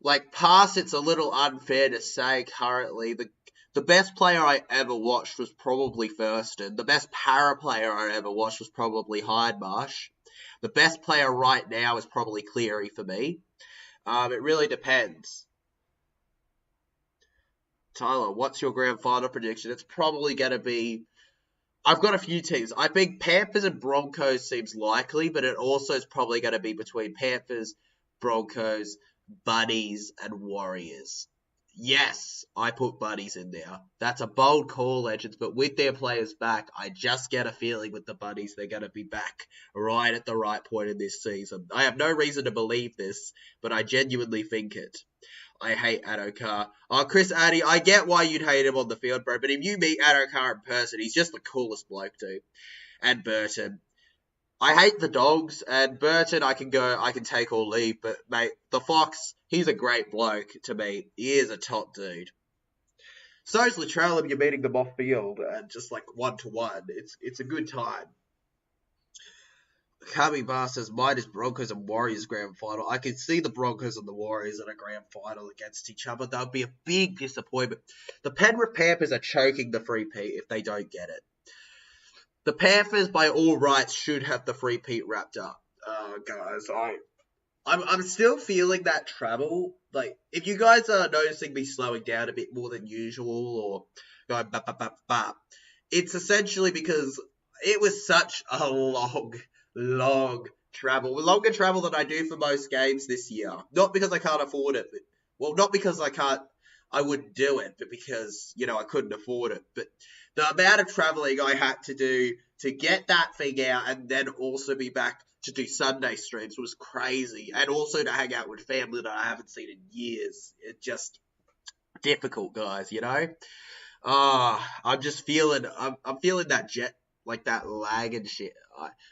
Like, past, it's a little unfair to say currently. The best player I ever watched was probably Thurston. The best para player I ever watched was probably Hindmarsh. The best player right now is probably Cleary for me. It really depends. Tyler, what's your grand final prediction? It's probably going to be... I've got a few teams. I think Panthers and Broncos seems likely, but it also is probably going to be between Panthers, Broncos, Bunnies, and Warriors. Yes, I put Bunnies in there. That's a bold call, legends, but with their players back, I just get a feeling with the Bunnies they're going to be back right at the right point in this season. I have no reason to believe this, but I genuinely think it. I hate Addo-Carr. Oh, Chris Addy, I get why you'd hate him on the field, bro, but if you meet Addo-Carr in person, he's just the coolest bloke, dude. And Burton. I hate the Dogs, and Burton I can take or leave, but mate, the Fox, he's a great bloke to me. He is a top dude. So is Latrell if you're meeting them off field, and just like 1-to-1. It's a good time. Kami Bar says, mine is Broncos and Warriors grand final. I can see the Broncos and the Warriors in a grand final against each other. That would be a big disappointment. The Penrith Panthers are choking the three-peat if they don't get it. The Panthers, by all rights, should have the three-peat wrapped up. Guys, I'm still feeling that travel. Like, if you guys are noticing me slowing down a bit more than usual or going bap, it's essentially because it was such a long travel. Longer travel than I do for most games this year. Not because I can't afford it. Not because I wouldn't do it, but because, I couldn't afford it. But the amount of traveling I had to do to get that thing out and then also be back to do Sunday streams was crazy. And also to hang out with family that I haven't seen in years. It's just difficult, guys, I'm just feeling, I'm feeling that jet, like that lag and shit.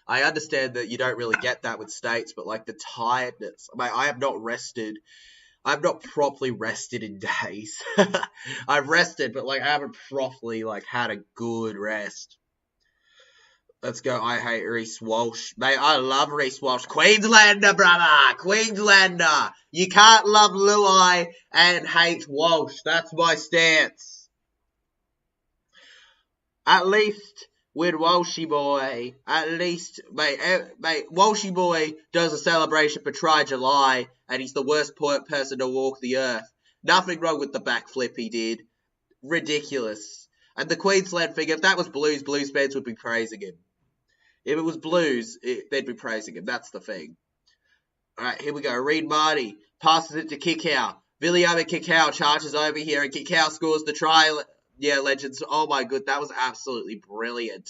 I understand that you don't really get that with States, but like the tiredness. I have not rested. I've not properly rested in days. I've rested, but I haven't properly had a good rest. Let's go. I hate Reece Walsh. Mate, I love Reece Walsh. Queenslander, brother. Queenslander. You can't love Luai and hate Walsh. That's my stance. At least with Walshy Boy, mate, Walshy Boy does a celebration for Try July, and he's the worst person to walk the earth. Nothing wrong with the backflip he did. Ridiculous. And the Queensland thing, if that was Blues fans would be praising him. If it was Blues, they'd be praising him. That's the thing. Alright, here we go. Reed Marty passes it to Kikau. Viliame Kikau charges over here, and Kikau scores the try. Yeah, legends. Oh my god, that was absolutely brilliant.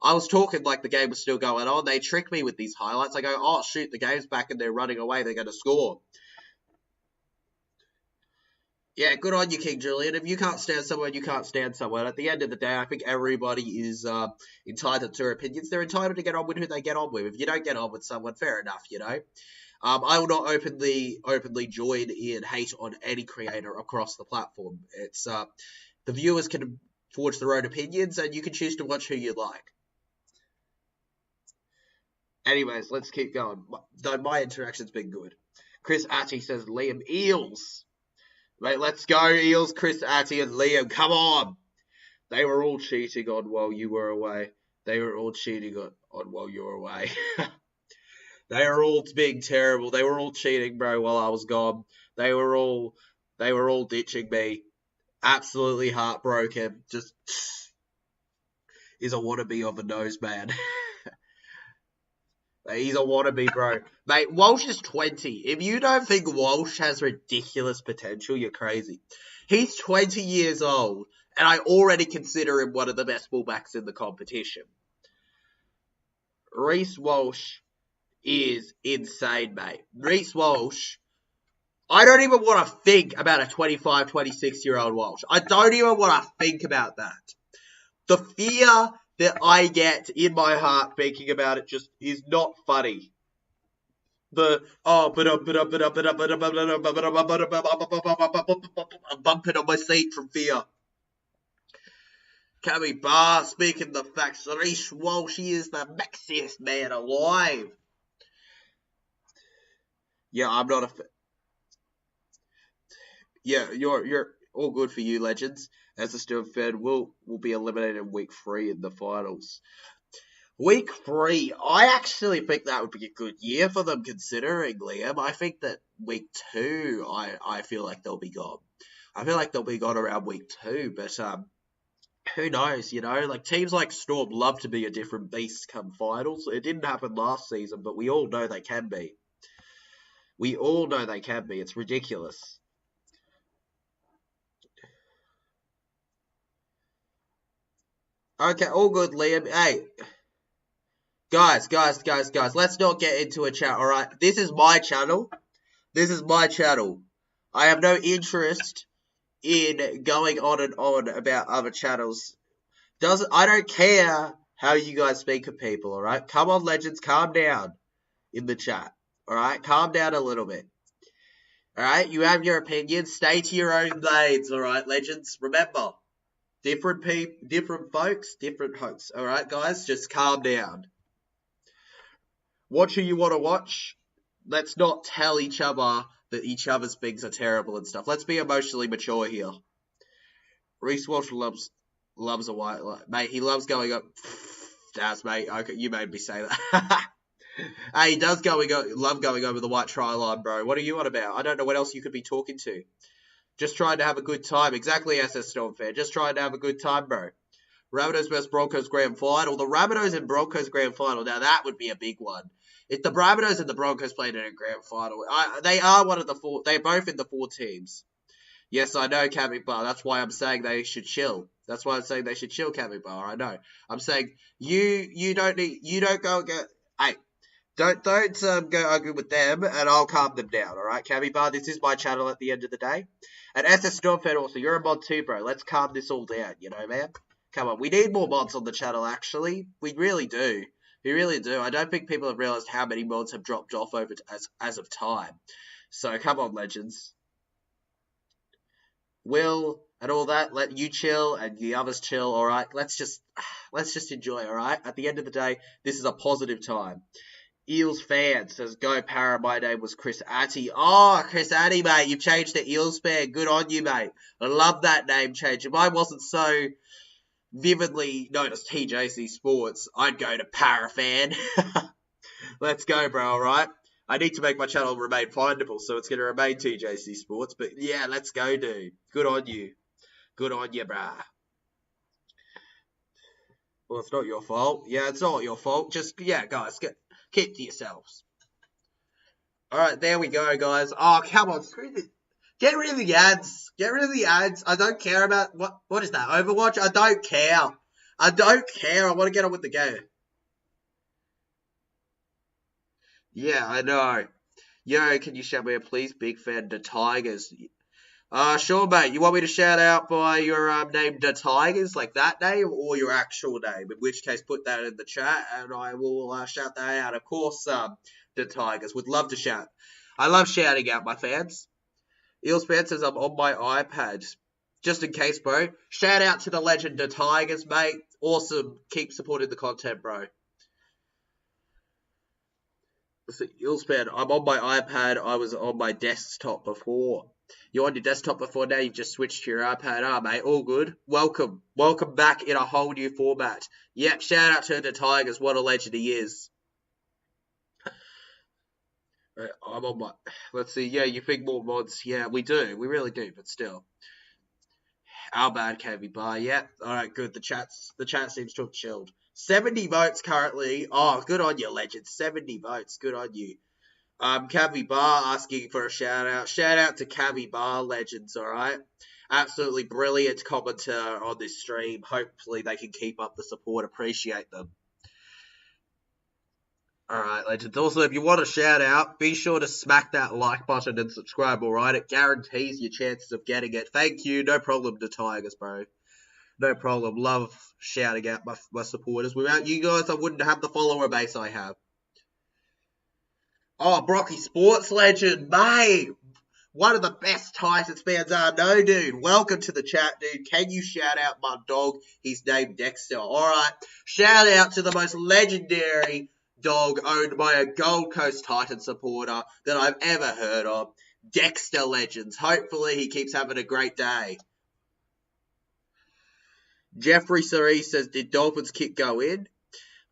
I was talking like the game was still going on. They trick me with these highlights. I go, oh shoot, the game's back and they're running away. They're going to score. Yeah, good on you, King Julian. If you can't stand someone, you can't stand someone. At the end of the day, I think everybody is entitled to their opinions. They're entitled to get on with who they get on with. If you don't get on with someone, fair enough, I will not openly join in hate on any creator across the platform. It's the viewers can forge their own opinions, and you can choose to watch who you like. Anyways, let's keep going. My interaction's been good. Chris Atty says Liam Eels. Mate, let's go, Eels, Chris Atty and Liam. Come on. They were all cheating on while you were away. They were all cheating on while you were away. They were all being terrible. They were all cheating, bro, while I was gone. They were all ditching me. Absolutely heartbroken. Just is a wannabe of a nose man. He's a wannabe, bro. Mate, Walsh is 20. If you don't think Walsh has ridiculous potential, you're crazy. He's 20 years old, and I already consider him one of the best fullbacks in the competition. Reece Walsh is insane, mate. Reece Walsh, I don't even want to think about a 25, 26-year-old Walsh. I don't even want to think about that. The fear that I get in my heart thinking about it just is not funny. I'm bumping on my seat from fear. Cammy Barr speaking the facts. Reece Walsh, he is the maxiest man alive. Yeah, I'm not a. Yeah, you're all good for you, legends. As a Stewart fan, we'll be eliminated in week 3 in the finals. Week 3, I actually think that would be a good year for them, considering, Liam. I think that week 2, I feel like they'll be gone. I feel like they'll be gone around week 2, but who knows, you know? Like, teams like Storm love to be a different beast come finals. It didn't happen last season, but we all know they can be. We all know they can be. It's ridiculous. Okay, all good, Liam. Hey, guys, let's not get into a chat, alright? This is my channel. I have no interest in going on and on about other channels. I don't care how you guys speak of people, alright? Come on, legends, calm down in the chat, alright? Calm down a little bit. Alright, you have your opinions, stay to your own lanes, alright, legends? Remember, different folks, different hosts, alright, guys? Just calm down. Watch who you want to watch. Let's not tell each other that each other's things are terrible and stuff. Let's be emotionally mature here. Reece Walsh loves a white line. Mate, he loves going up. That's, mate. Okay, you made me say that. Hey, he does love going over the white try line, bro. What are you on about? I don't know what else you could be talking to. Just trying to have a good time. Exactly, SS Storm fan. Just trying to have a good time, bro. Rabbitohs vs Broncos grand final. The Rabbitohs and Broncos grand final. Now, that would be a big one. If the Rabbitohs and the Broncos played in a grand final, they are one of the 4. They're both in the 4 teams. Yes, I know, Cammy Bar. That's why I'm saying they should chill. Cammy Bar. I know. I'm saying you don't go and get. Hey, don't go argue with them, and I'll calm them down. All right, Cammy Bar. This is my channel at the end of the day. And SS Storm fan also, you're a mod too, bro. Let's calm this all down. You know, man. Come on, we need more mods on the channel. Actually, we really do. We really do. I don't think people have realised how many mods have dropped off over as of time. So come on, legends. Will and all that. Let you chill and the others chill. All right. Let's just enjoy. All right. At the end of the day, this is a positive time. Eels fan says, "Go Para." My name was Chris Atty. Oh, Chris Atty, mate. You've changed to Eels fan. Good on you, mate. I love that name change. If I wasn't so vividly known as TJC Sports, I'd go to Para fan. Let's go, bro, alright? I need to make my channel remain findable, so it's going to remain TJC Sports, but yeah, let's go, dude. Good on you. Good on you, brah. Well, it's not your fault. Yeah, it's not your fault. Just, yeah, guys, keep to yourselves. Alright, there we go, guys. Oh, come on, screw this. Get rid of the ads. Get rid of the ads. I don't care about... What is that? Overwatch? I don't care. I don't care. I want to get on with the game. Yeah, I know. Yo, can you shout me a please? Big fan, the Tigers. Sure, mate. You want me to shout out by your name, the Tigers, like that name, or your actual name? In which case, put that in the chat, and I will shout that out. Of course, the Tigers. Would love to shout. I love shouting out my fans. Eels fan says I'm on my iPad. Just in case, bro. Shout out to the legend, the Tigers, mate. Awesome. Keep supporting the content, bro. Eels fan, I'm on my iPad. I was on my desktop before. You're on your desktop before, now you've just switched to your iPad. Mate, all good. Welcome. Welcome back in a whole new format. Yep, shout out to the Tigers. What a legend he is. I'm on my. Let's see. Yeah, you think more mods? Yeah, we do. We really do. But still, our bad KB Bar. Yeah. All right. Good. The chat seems to have chilled. 70 votes currently. Oh, good on you, legend. 70 votes. Good on you. Cabby Bar asking for a shout out. Shout out to Cabby Bar legends, alright? Absolutely brilliant commenter on this stream. Hopefully they can keep up the support. Appreciate them. Alright, legends. Also, if you want a shout out, be sure to smack that like button and subscribe, alright? It guarantees your chances of getting it. Thank you. No problem to Tigers, bro. No problem. Love shouting out my supporters. Without you guys, I wouldn't have the follower base I have. Oh, Brocky Sports Legend, mate. One of the best Titans fans I know, dude. Welcome to the chat, dude. Can you shout out my dog? He's named Dexter. All right. Shout out to the most legendary dog owned by a Gold Coast Titan supporter that I've ever heard of. Dexter Legends. Hopefully he keeps having a great day. Jeffrey Cerise says, did Dolphins kick go in?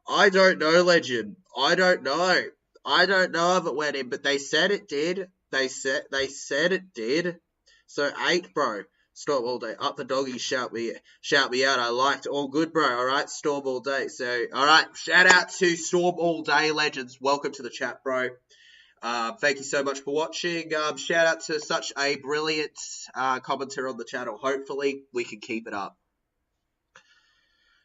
I don't know, Legend. I don't know. I don't know if it went in, but they said it did. They said it did. So 8, bro. Storm all day. Up the doggy, shout me out. I liked all good, bro. All right, Storm all day. So, all right, shout out to Storm all day legends. Welcome to the chat, bro. Thank you so much for watching. Shout out to such a brilliant commenter on the channel. Hopefully, we can keep it up.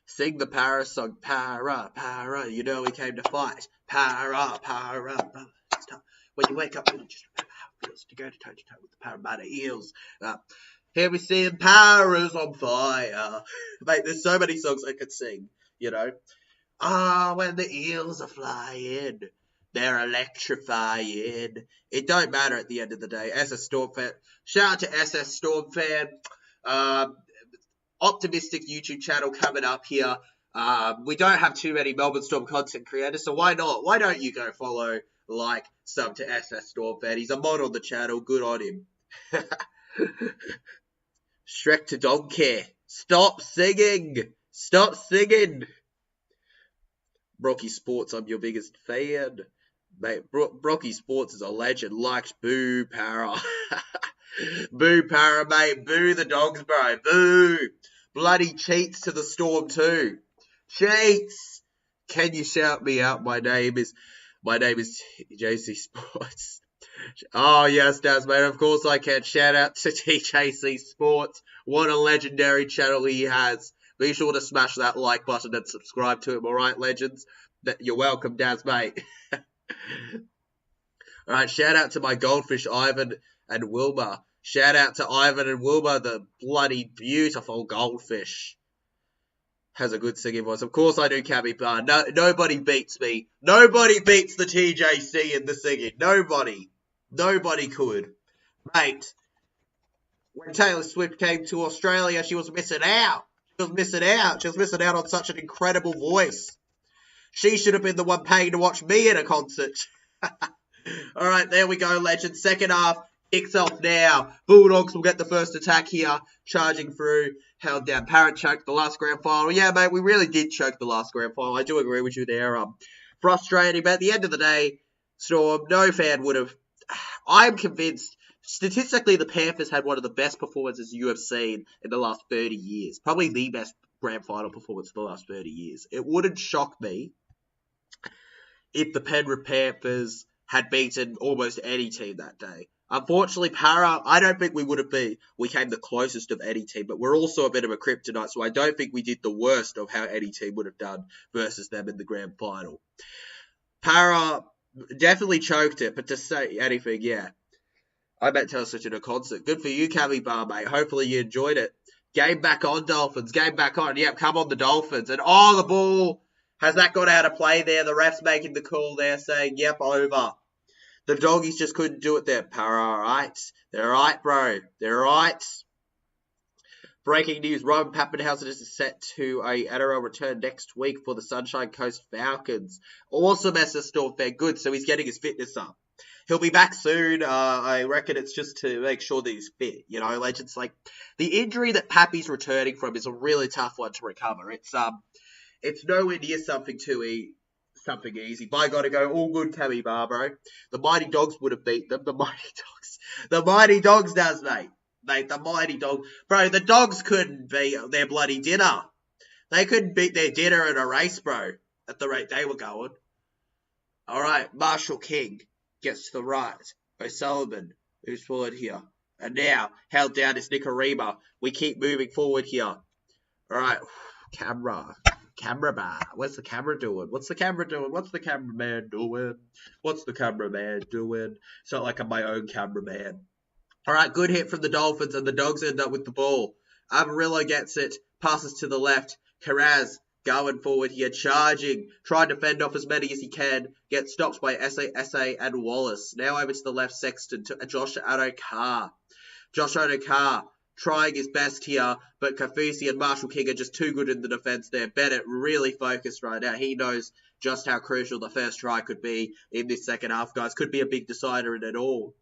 Sing the Para song. Para, para, you know we came to fight. Para, para. When you wake up, you just remember how it feels to go to toe with the Parramatta Eels. Here we see Para's on fire. Mate, there's so many songs I could sing, you know. When the Eels are flying, they're electrifying. It don't matter at the end of the day. SS Storm fan. Shout out to SS Storm fan. Optimistic YouTube channel coming up here. We don't have too many Melbourne Storm content creators, so why not? Why don't you go follow, like, sub to SS Storm fan? He's a mod on the channel. Good on him. Shrek to Donkey. Stop singing. Stop singing. Brocky Sports, I'm your biggest fan. Mate, Brocky Sports is a legend. Likes Boo Para. Boo Para, mate. Boo the dogs, bro. Boo. Bloody cheats to the Storm too. Cheats. Can you shout me out? My name is JC Sports. Oh yes, Daz, mate. Of course I can. Shout out to TJC Sports. What a legendary channel he has. Be sure to smash that like button and subscribe to him. All right, legends. You're welcome, Daz, mate. All right. Shout out to my goldfish, Ivan and Wilma. Shout out to Ivan and Wilma, the bloody beautiful goldfish. Has a good singing voice. Of course I do, Cabby Bar. No, nobody beats me. Nobody beats the TJC in the singing. Nobody. Nobody could. Mate, when Taylor Swift came to Australia, she was missing out. She was missing out. She was missing out on such an incredible voice. She should have been the one paying to watch me in a concert. All right, there we go, legends. Second half kicks off now. Bulldogs will get the first attack here, charging through. Held down. Parrot choked the last grand final. Yeah, mate, we really did choke the last grand final. I do agree with you there. Frustrating, but at the end of the day, Storm, no fan would have. I'm convinced, statistically, the Panthers had one of the best performances you have seen in the last 30 years. Probably the best grand final performance in the last 30 years. It wouldn't shock me if the Penrith Panthers had beaten almost any team that day. Unfortunately, Para, I don't think we would have been. We came the closest of any team, but we're also a bit of a kryptonite, so I don't think we did the worst of how any team would have done versus them in the grand final. Para definitely choked it, but to say anything, yeah. I bet Taylor Swift in a concert. Good for you, Cabby Bar, mate. Hopefully you enjoyed it. Game back on, Dolphins. Game back on. Yep, come on, the Dolphins. And, the ball. Has that got out of play there? The ref's making the call there saying, yep, over. The doggies just couldn't do it there. Para, all right. They're all right, bro. They're all right. Breaking news, Robin Pappenhausen is set to a NRL return next week for the Sunshine Coast Falcons. Awesome SS Storm fan. Good, so he's getting his fitness up. He'll be back soon. I reckon it's just to make sure that he's fit. You know, legends, like, the injury that Pappy's returning from is a really tough one to recover. It's nowhere near something to something easy. By God, to go all good, Cammy Bar, bro. The Mighty Dogs would have beat them. The Mighty Dogs does, mate. Mate, the Mighty Dogs. Bro, the Dogs couldn't beat their bloody dinner. They couldn't beat their dinner in a race, bro, at the rate they were going. All right, Marshall King gets to the right. O'Sullivan moves forward here. And now, held down is Nicarima. We keep moving forward here. All right, camera bar. What's the camera doing? What's the camera doing? What's the cameraman doing? What's the cameraman doing? It's not like I'm my own cameraman. All right, good hit from the Dolphins, and the Dogs end up with the ball. Amarillo gets it, passes to the left. Carraz going forward here, charging, trying to fend off as many as he can. Gets stopped by SA, and Wallace. Now over to the left, Sexton to Josh Adokar. Josh Adokar trying his best here, but Kafusi and Marshall King are just too good in the defence there. Bennett really focused right now. He knows just how crucial the first try could be in this second half, guys. Could be a big decider in it all.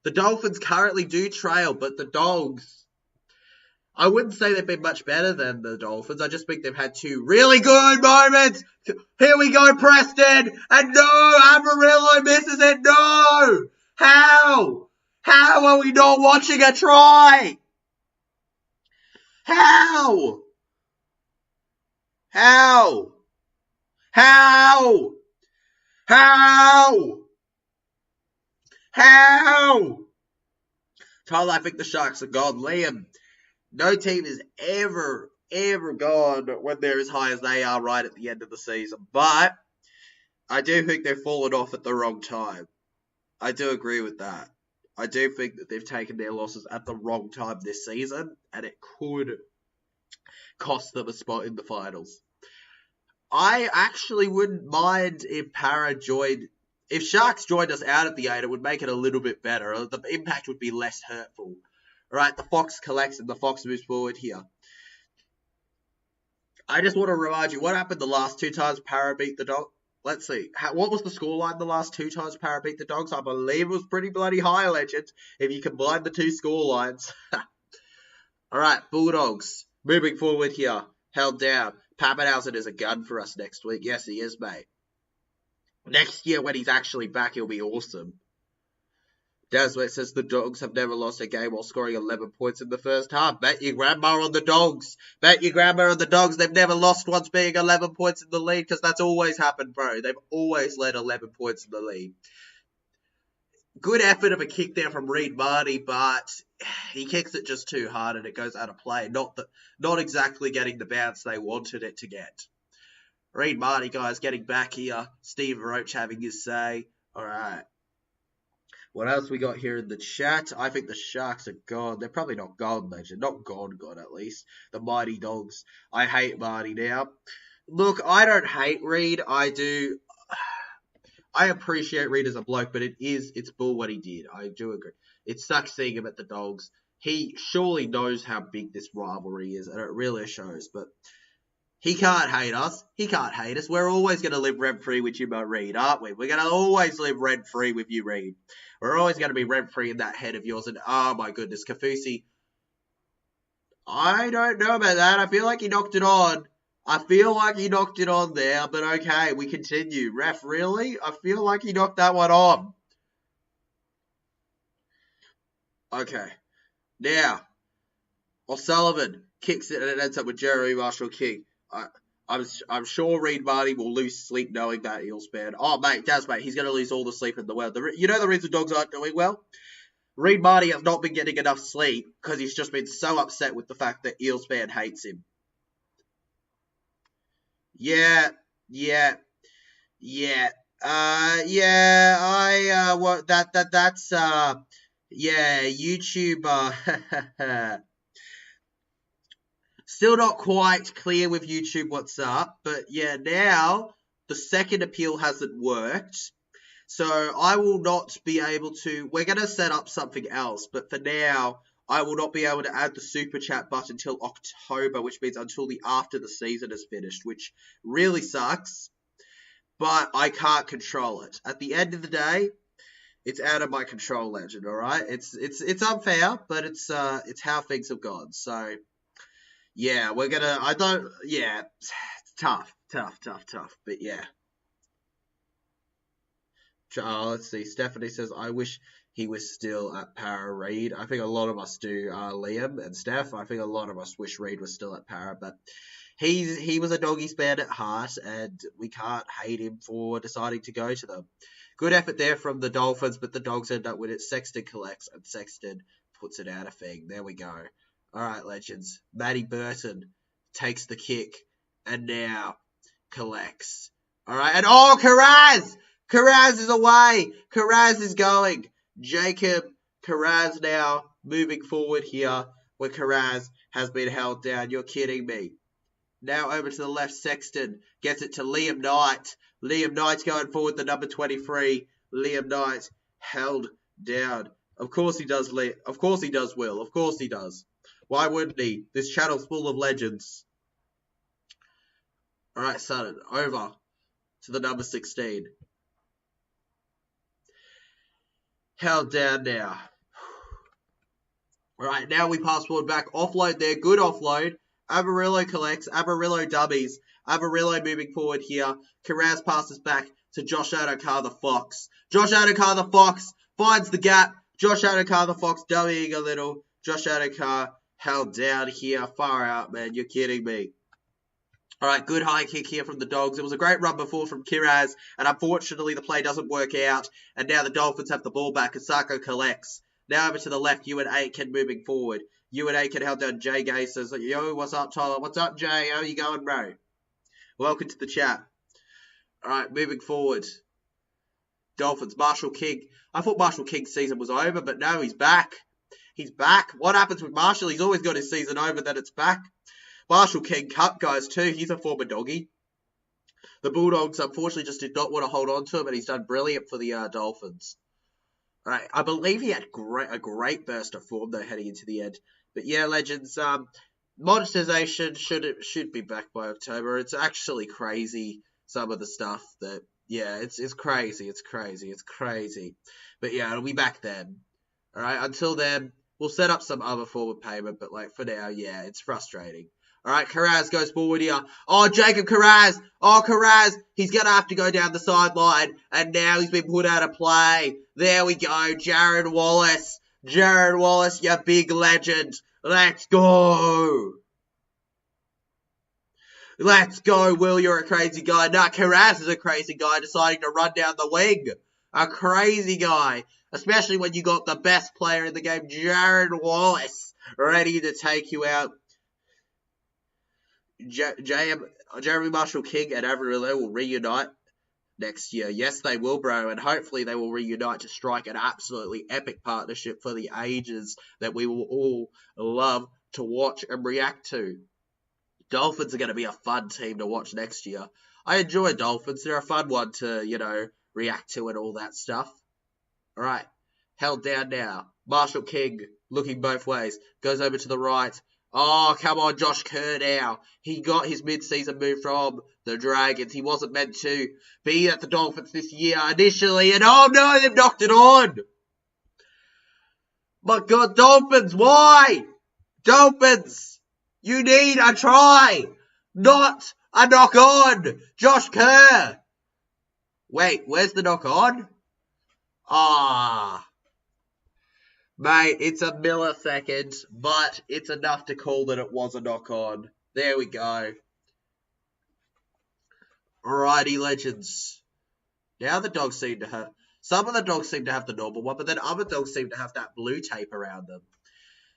The Dolphins currently do trail, but the Dogs, I wouldn't say they've been much better than the Dolphins. I just think they've had two really good moments. Here we go, Preston. And no, Amarillo misses it. No. How? How are we not watching a try? How? How? How? How? How? Tyler, I think the Sharks are gone. Liam, no team is ever gone when they're as high as they are right at the end of the season. But I do think they've fallen off at the wrong time. I do agree with that. I do think that they've taken their losses at the wrong time this season, and it could cost them a spot in the finals. I actually wouldn't mind if if Sharks joined us out at the 8, it would make it a little bit better. The impact would be less hurtful. All right, the Fox collects and the Fox moves forward here. I just want to remind you, what happened the last two times Para beat the Dogs? Let's see. What was the scoreline the last two times Para beat the Dogs? I believe it was pretty bloody high, legend, if you combine the two scorelines. All right, Bulldogs moving forward here. Held down. Pappenhausen is a gun for us next week. Yes, he is, mate. Next year, when he's actually back, he'll be awesome. Daswet says the Dogs have never lost a game while scoring 11 points in the first half. Bet your grandma on the Dogs. Bet your grandma on the Dogs. They've never lost once being 11 points in the lead, because that's always happened, bro. They've always led 11 points in the lead. Good effort of a kick there from Reed Marty, but he kicks it just too hard and it goes out of play. Not exactly getting the bounce they wanted it to get. Reed Marty, guys, getting back here. Steve Roach having his say. All right. What else we got here in the chat? I think the Sharks are gone. They're probably not gone, legend. Not gone at least. The Mighty Dogs. I hate Marty now. Look, I don't hate Reed. I do. I appreciate Reed as a bloke, but it's bull what he did. I do agree. It sucks seeing him at the Dogs. He surely knows how big this rivalry is, and it really shows. But he can't hate us. He can't hate us. We're always going to live rent-free with you, Reed, aren't we? We're going to always live rent-free with you, Reed. We're always going to be rent-free in that head of yours. And, oh, my goodness, Kafusi. I don't know about that. I feel like he knocked it on. There, but okay, we continue. Ref, really? I feel like he knocked that one on. Okay. Now, O'Sullivan kicks it and it ends up with Jeremy Marshall King. I'm sure Reed Marty will lose sleep knowing that Eels fan. Oh, mate, he's going to lose all the sleep in the world. You know the reason Dogs aren't doing well? Reed Marty has not been getting enough sleep because he's just been so upset with the fact that Eels fan hates him. Yeah. YouTube, still not quite clear with YouTube what's up, but yeah, now the second appeal hasn't worked, so I will not be able to, we're going to set up something else, but for now, I will not be able to add the super chat button until October, which means until after the season is finished, which really sucks, but I can't control it. At the end of the day, it's out of my control, legend, all right? It's unfair, but it's how things have gone. So, yeah, tough. But yeah. Let's see. Stephanie says, I wish he was still at Para Reid. I think a lot of us do, Liam and Steph. I think a lot of us wish Reid was still at Para, but he was a doggies fan at heart, and we can't hate him for deciding to go to them. Good effort there from the Dolphins, but the Dogs end up with it. Sexton collects, and Sexton puts it out of thing. There we go. All right, legends. Matty Burton takes the kick, and now collects. All right, and Karaz! Karaz is away. Karaz is going. Jacob Karaz now moving forward here, where Karaz has been held down. You're kidding me. Now over to the left, Sexton gets it to Liam Knight. Liam Knight's going forward, the number 23. Liam Knight held down. Of course he does, Of course he does, Will. Of course he does. Why wouldn't he? This channel's full of legends. All right, Sutton, over to the number 16. Held down now. All right, now we pass forward back. Offload there. Good offload. Amarillo collects. Amarillo dummies. Amarillo moving forward here. Karaz passes back to Josh Adokar the Fox. Josh Adokar the Fox finds the gap. Josh Adokar the Fox dummying a little. Josh Adokar held down here. Far out, man. You're kidding me. All right, good high kick here from the Dogs. It was a great run before from Kiraz, and unfortunately the play doesn't work out. And now the Dolphins have the ball back. Asako collects. Now over to the left, Ewan Aitken moving forward. Ewan Aitken held down Jay Gay, says, yo, what's up, Tyler? What's up, Jay? How you going, bro? Welcome to the chat. All right, moving forward. Dolphins, Marshall King. I thought Marshall King's season was over, but no, he's back. He's back. What happens with Marshall? He's always got his season over, then it's back. Marshall King cut guys too. He's a former doggy. The Bulldogs, unfortunately, just did not want to hold on to him, and he's done brilliant for the Dolphins. All right, I believe he had a great burst of form, though, heading into the end. But yeah, legends, monetization should be back by October. It's actually crazy, some of the stuff that, yeah, it's crazy. It's crazy. But yeah, it'll be back then. All right, until then, we'll set up some other form of payment, but like for now, yeah, it's frustrating. All right, Karaz goes forward here. Oh, Jacob Karaz. Oh, Karaz. He's going to have to go down the sideline. And now he's been put out of play. There we go. Jared Wallace. Jared Wallace, you big legend. Let's go. Let's go, Will. You're a crazy guy. Nah, Karaz is a crazy guy deciding to run down the wing. A crazy guy. Especially when you got the best player in the game, Jared Wallace, ready to take you out. Jeremy Marshall King and Amarillo will reunite next year. Yes, they will, bro, and hopefully they will reunite to strike an absolutely epic partnership for the ages that we will all love to watch and react to. Dolphins are going to be a fun team to watch next year. I enjoy Dolphins. They're a fun one to, react to and all that stuff. All right, held down now. Marshall King looking both ways. Goes over to the right. Oh, come on, Josh Kerr now. He got his mid-season move from the Dragons. He wasn't meant to be at the Dolphins this year initially. And oh no, they've knocked it on. My God, Dolphins, why? Dolphins, you need a try, not a knock on. Josh Kerr. Wait, where's the knock on? Mate, it's a millisecond, but it's enough to call that it was a knock-on. There we go. Alrighty, legends. Now the dogs seem to have... Some of the dogs seem to have the normal one, but then other dogs seem to have that blue tape around them.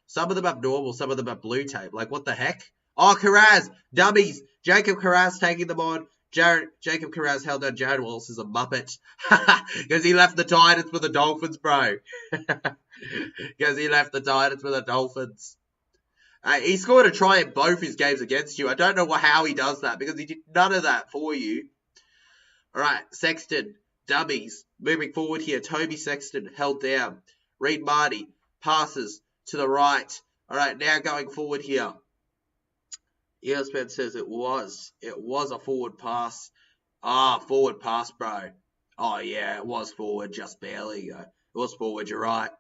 Some of them have normal, some of them have blue tape. Like, what the heck? Oh, Karaz! Dummies! Jacob Karaz taking them on. Jacob Karaz held down Jared Wallace as a muppet. Because he left the Titans for the Dolphins, bro. Because he left the Titans for the Dolphins. He scored a try in both his games against you. I don't know how he does that, because he did none of that for you. Alright, Sexton. Dummies. Moving forward here. Toby Sexton held down. Reed Marty. Passes to the right. Alright, now going forward here. ESPN says it was a forward pass. Forward pass, bro. Oh, yeah, it was forward, just barely. It was forward, you're right.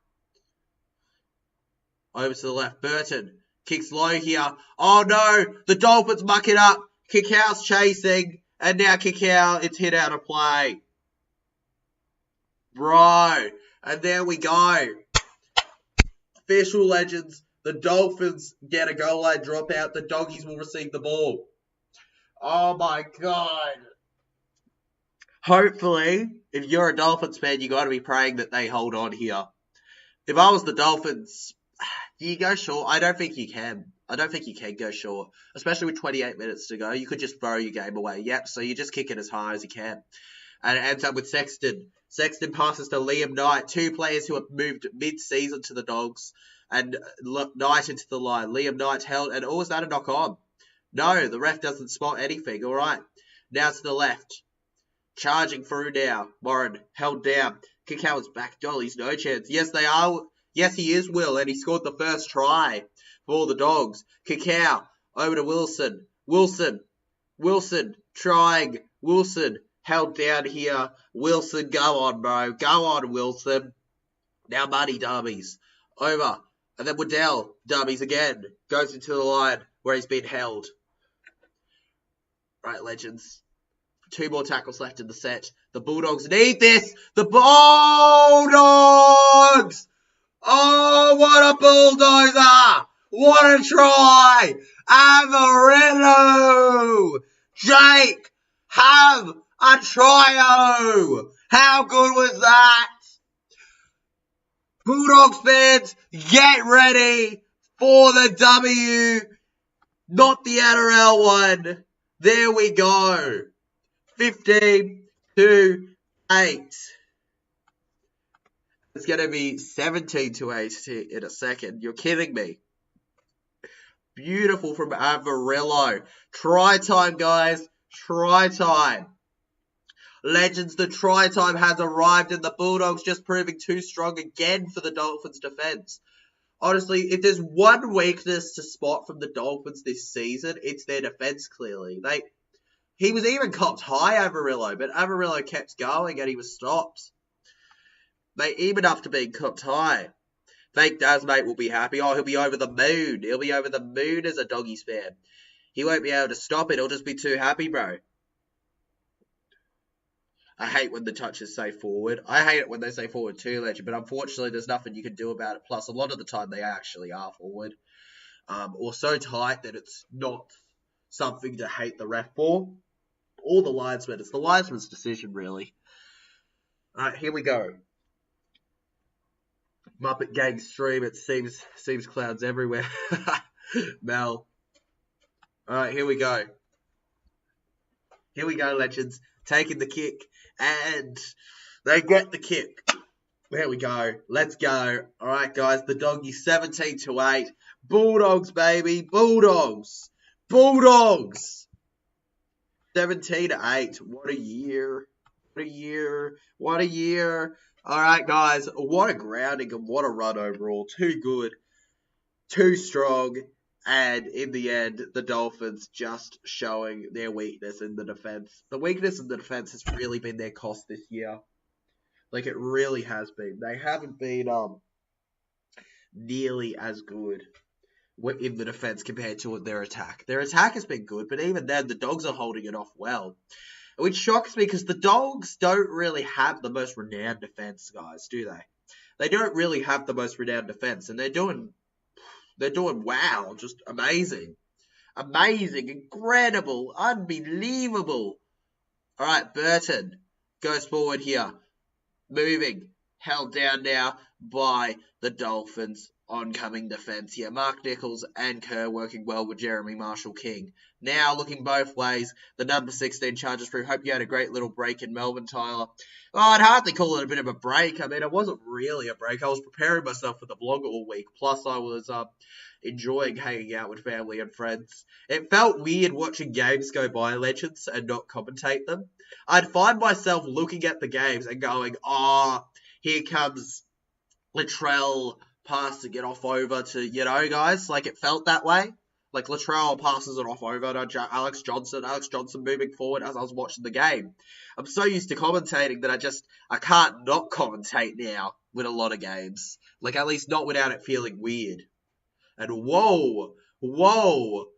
Over to the left, Burton. Kicks low here. Oh, no, the Dolphins muck it up. Kickout's chasing, and now Kickout, it's hit out of play. Bro. And there we go. Official legends. The Dolphins get a goal line dropout. The Doggies will receive the ball. Oh my God. Hopefully, if you're a Dolphins fan, you got to be praying that they hold on here. If I was the Dolphins, do you go short? I don't think you can. I don't think you can go short, especially with 28 minutes to go. You could just throw your game away. Yep, so you just kick it as high as you can. And it ends up with Sexton. Sexton passes to Liam Knight, two players who have moved mid-season to the Dogs, and Knight into the line. Liam Knight's held, and is that a knock on? No, the ref doesn't spot anything. All right, now to the left. Charging through now. Warren held down. Kayo's back. Dolly's no chance. Yes, they are. Yes, he is, Will, and he scored the first try for the Dogs. Kayo over to Wilson. Wilson trying. Wilson held down here. Wilson, go on, bro. Go on, Wilson. Now Muddy dummies. Over. And then Waddell dummies again. Goes into the line where he's been held. Right, legends. 2 more tackles left in the set. The Bulldogs need this. The Bulldogs! Oh, what a bulldozer! What a try! Amarillo! Jake, have a trio! How good was that? Bulldogs fans, get ready for the W, not the NRL one. There we go. 15-8. It's going to be 17-8 in a second. You're kidding me. Beautiful from Amarillo. Try time, guys. Try time. Legends, the try time has arrived, and the Bulldogs just proving too strong again for the Dolphins' defense. Honestly, if there's one weakness to spot from the Dolphins this season, it's their defense, clearly. He was even copped high, Amarillo, but Amarillo kept going and he was stopped. Even after being copped high. Fake Daz, mate, will be happy. Oh, he'll be over the moon. He'll be over the moon as a Doggies fan. He won't be able to stop it. He'll just be too happy, bro. I hate when the touches say forward. I hate it when they say forward too, Legend, but unfortunately there's nothing you can do about it. Plus, a lot of the time they actually are forward. Or so tight that it's not something to hate the ref for. Or the linesman. It's the linesman's decision, really. Alright, here we go. Muppet Gang stream. It seems clouds everywhere. Mel. Alright, here we go. Here we go, legends. Taking the kick. And they get the kick. There we go. Let's go. Alright, guys. The Doggies 17-8. Bulldogs, baby. Bulldogs. Bulldogs. 17-8. What a year. What a year. What a year. Alright, guys. What a grounding and what a run overall. Too good. Too strong. And in the end, the Dolphins just showing their weakness in the defense. The weakness in the defense has really been their cost this year. Like, it really has been. They haven't been nearly as good in the defense compared to their attack. Their attack has been good, but even then, the Dogs are holding it off well. Which shocks me because the Dogs don't really have the most renowned defense, guys, do they? They don't really have the most renowned defense, and they're doing wow, just amazing. Amazing, incredible, unbelievable. All right, Burton goes forward here. Moving, held down now by the Dolphins. Oncoming defense here. Mark Nichols and Kerr working well with Jeremy Marshall-King. Now looking both ways. The number 16 charges through. Hope you had a great little break in Melbourne, Tyler. Oh, I'd hardly call it a bit of a break. I mean, it wasn't really a break. I was preparing myself for the vlog all week. Plus, I was enjoying hanging out with family and friends. It felt weird watching games go by, legends, and not commentate them. I'd find myself looking at the games and going, here comes Latrell passing it off over to, guys, like it felt that way. Like Latrell passes it off over to Alex Johnson moving forward as I was watching the game. I'm so used to commentating that I can't not commentate now with a lot of games. Like, at least not without it feeling weird. And whoa, Kayo,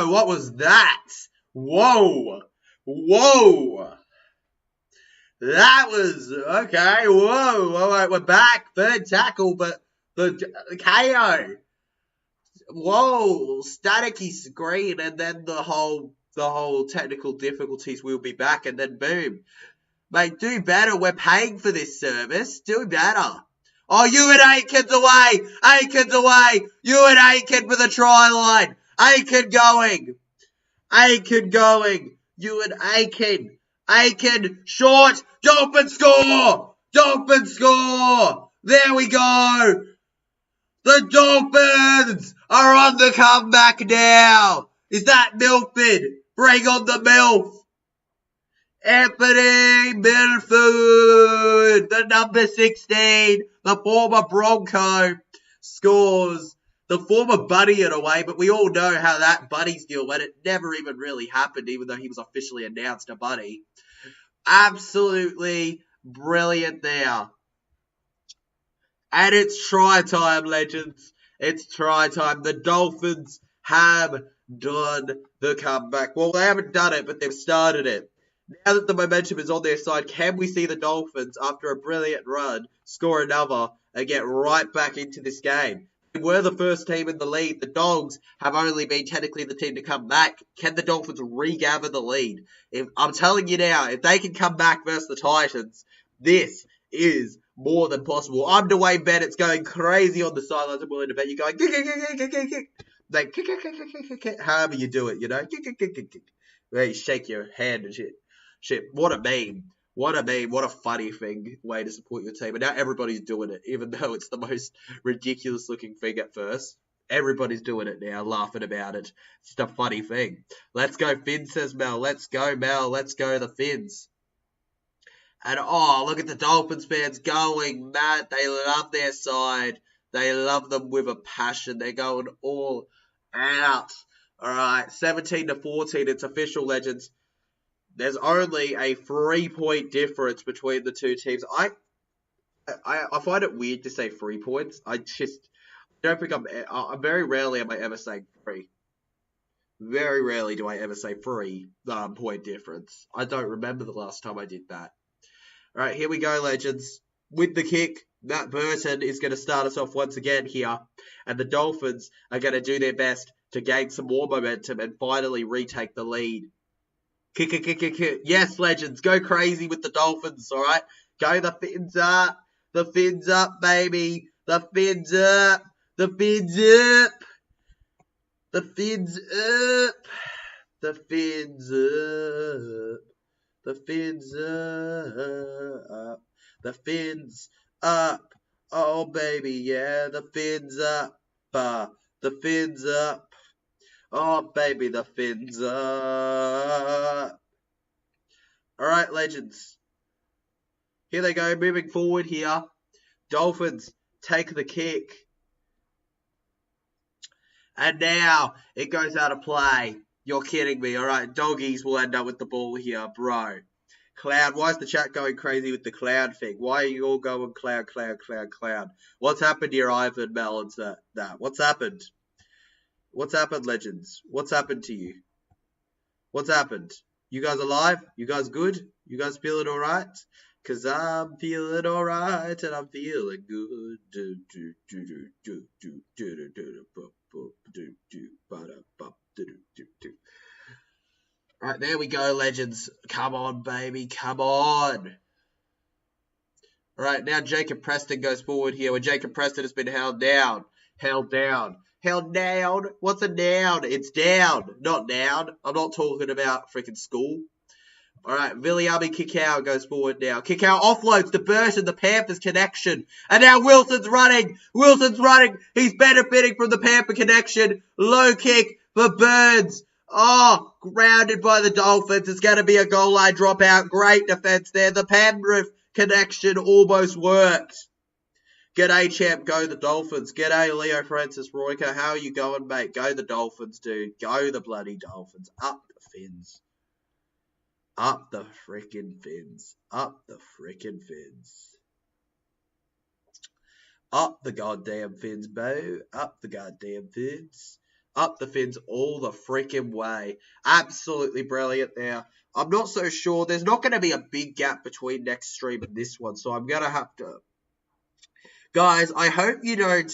what was that? Whoa. That was okay. Whoa, all right, we're back. Third tackle, but the Kayo. Whoa, staticky screen, and then the whole technical difficulties will be back, and then boom, mate, do better. We're paying for this service. Do better. Oh, you and Aiken's away. Aiken's away. You and Aiken with a try line. Aiken going. Aiken going. You and Aiken. Aiken short. Dolphins score. Dolphins score. There we go. The Dolphins are on the comeback now. Is that Milford? Bring on the MILF. Anthony Milford, the number 16, the former Bronco, scores. The former Buddy in a way, but we all know how that Buddy's deal went. It never even really happened, even though he was officially announced a Buddy. Absolutely brilliant there. And it's try time, legends. It's try time. The Dolphins have done the comeback. Well, they haven't done it, but they've started it. Now that the momentum is on their side, can we see the Dolphins, after a brilliant run, score another and get right back into this game? They were the first team in the lead. The Dogs have only been technically the team to come back. Can the Dolphins regather the lead? I'm telling you now, if they can come back versus the Titans, this is more than possible. I'm Dwayne Bennett's going crazy on the sidelines. I'm willing to bet you're going, like, however you do it, you know? Where you shake your hand and shit. Shit, what a meme. What a meme. What a funny way to support your team. And now everybody's doing it, even though it's the most ridiculous looking thing at first. Everybody's doing it now, laughing about it. It's just a funny thing. Let's go Finns, says Mel. Let's go, Mel. Let's go the Finns. And oh, look at the Dolphins fans going mad. They love their side. They love them with a passion. They're going all out. All right, 17-14. It's official, legends. There's only a 3-point difference between the two teams. I find it weird to say 3 points. I don't think I'm very rarely am I ever saying 3. Very rarely do I ever say 3-point difference. I don't remember the last time I did that. All right, here we go, legends. With the kick, Matt Burton is going to start us off once again here. And the Dolphins are going to do their best to gain some more momentum and finally retake the lead. Kick. Yes, legends. Go crazy with the Dolphins, all right? Go the Fins up. The Fins up, baby. The Fins up. The Fins up. The Fins up. The Fins up. The Fins up. The Fins up. Oh, baby, yeah. The Fins up. The Fins up. Oh, baby, the Fins up. All right, legends. Here they go, moving forward here. Dolphins take the kick. And now it goes out of play. You're kidding me. All right, Doggies will end up with the ball here, bro. Cloud. Why is the chat going crazy with the Cloud thing? Why are you all going Cloud? What's happened here, Ivan, Mel, and that? What's happened? What's happened, legends? What's happened to you? What's happened? You guys alive? You guys good? You guys feeling alright? Cause I'm feeling alright and I'm feeling good. Alright, there we go, legends. Come on, baby. Come on. Alright, now Jacob Preston goes forward here, where Jacob Preston has been held down. Held down. What's a noun? It's down, not down. I'm not talking about freaking school. All right, Viliami Kikau goes forward now. Kikau offloads to Burton, the Panthers connection. And now Wilson's running. He's benefiting from the Panther connection. Low kick for Burns. Oh, grounded by the Dolphins. It's going to be a goal line dropout. Great defense there. The Penrith connection almost worked. G'day, champ. Go the Dolphins. G'day, Leo Francis Royker. How are you going, mate? Go the Dolphins, dude. Go the bloody Dolphins. Up the Fins. Up the frickin' Fins. Up the frickin' Fins. Up the goddamn Fins, bro. Up the goddamn Fins. Up the fins all the freaking way. Absolutely brilliant there. I'm not so sure. There's not going to be a big gap between next stream and this one, so I'm going to have to... Guys, I hope you don't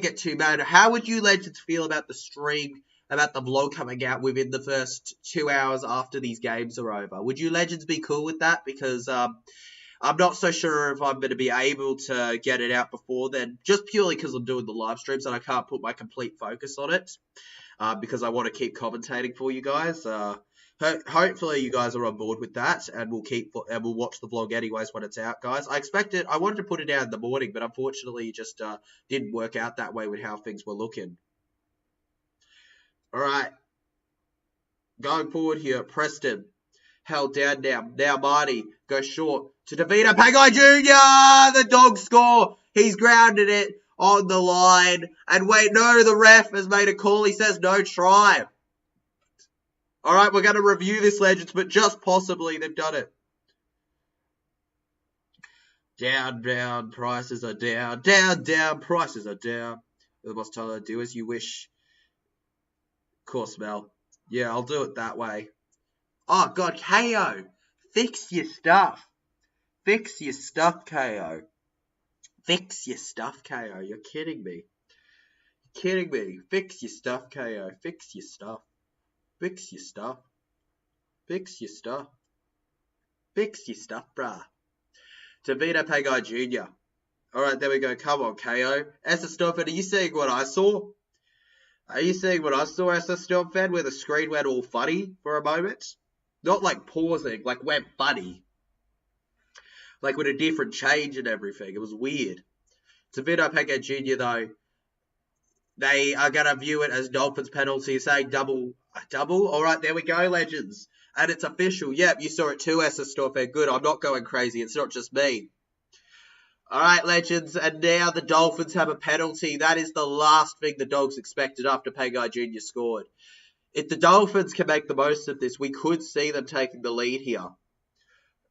get too mad. How would you legends feel about the stream, about the vlog coming out within the first 2 hours after these games are over? Would you legends be cool with that? Because I'm not so sure if I'm going to be able to get it out before then, just purely because I'm doing the live streams and I can't put my complete focus on it because I want to keep commentating for you guys. Hopefully you guys are on board with that, and we'll watch the vlog anyways when it's out, guys. I wanted to put it out in the morning, but unfortunately it just didn't work out that way with how things were looking. All right, going forward here, Preston held down now. Now Marty goes short to DeVito Pangai Jr. The dog score. He's grounded it on the line, and wait, no, the ref has made a call. He says no try. All right, we're going to review this, legends, but just possibly they've done it. Down, down, prices are down. Down, down, prices are down. The boss Tyler, do as you wish. Of course, Mel. Yeah, I'll do it that way. Oh, God, Kayo. Fix your stuff. Fix your stuff, Kayo. Fix your stuff, Kayo. You're kidding me. You're kidding me. Fix your stuff, Kayo. Fix your stuff. Fix your stuff. Fix your stuff. Fix your stuff, bruh. DeVito Pangai Jr. Alright, there we go. Come on, Kayo. Essa Stormfed, are you seeing what I saw? Are you seeing what I saw, Essa Stormfed, where the screen went all funny for a moment? Not like pausing, like went funny. Like with a different change and everything. It was weird. DeVito Pangai Jr. though, they are going to view it as Dolphins penalty, saying double. Alright, there we go, legends. And it's official. Yep, you saw it too, Essa Stormfed. Good, I'm not going crazy. It's not just me. Alright, legends. And now the Dolphins have a penalty. That is the last thing the Dogs expected after Pangai Jr. scored. If the Dolphins can make the most of this, we could see them taking the lead here.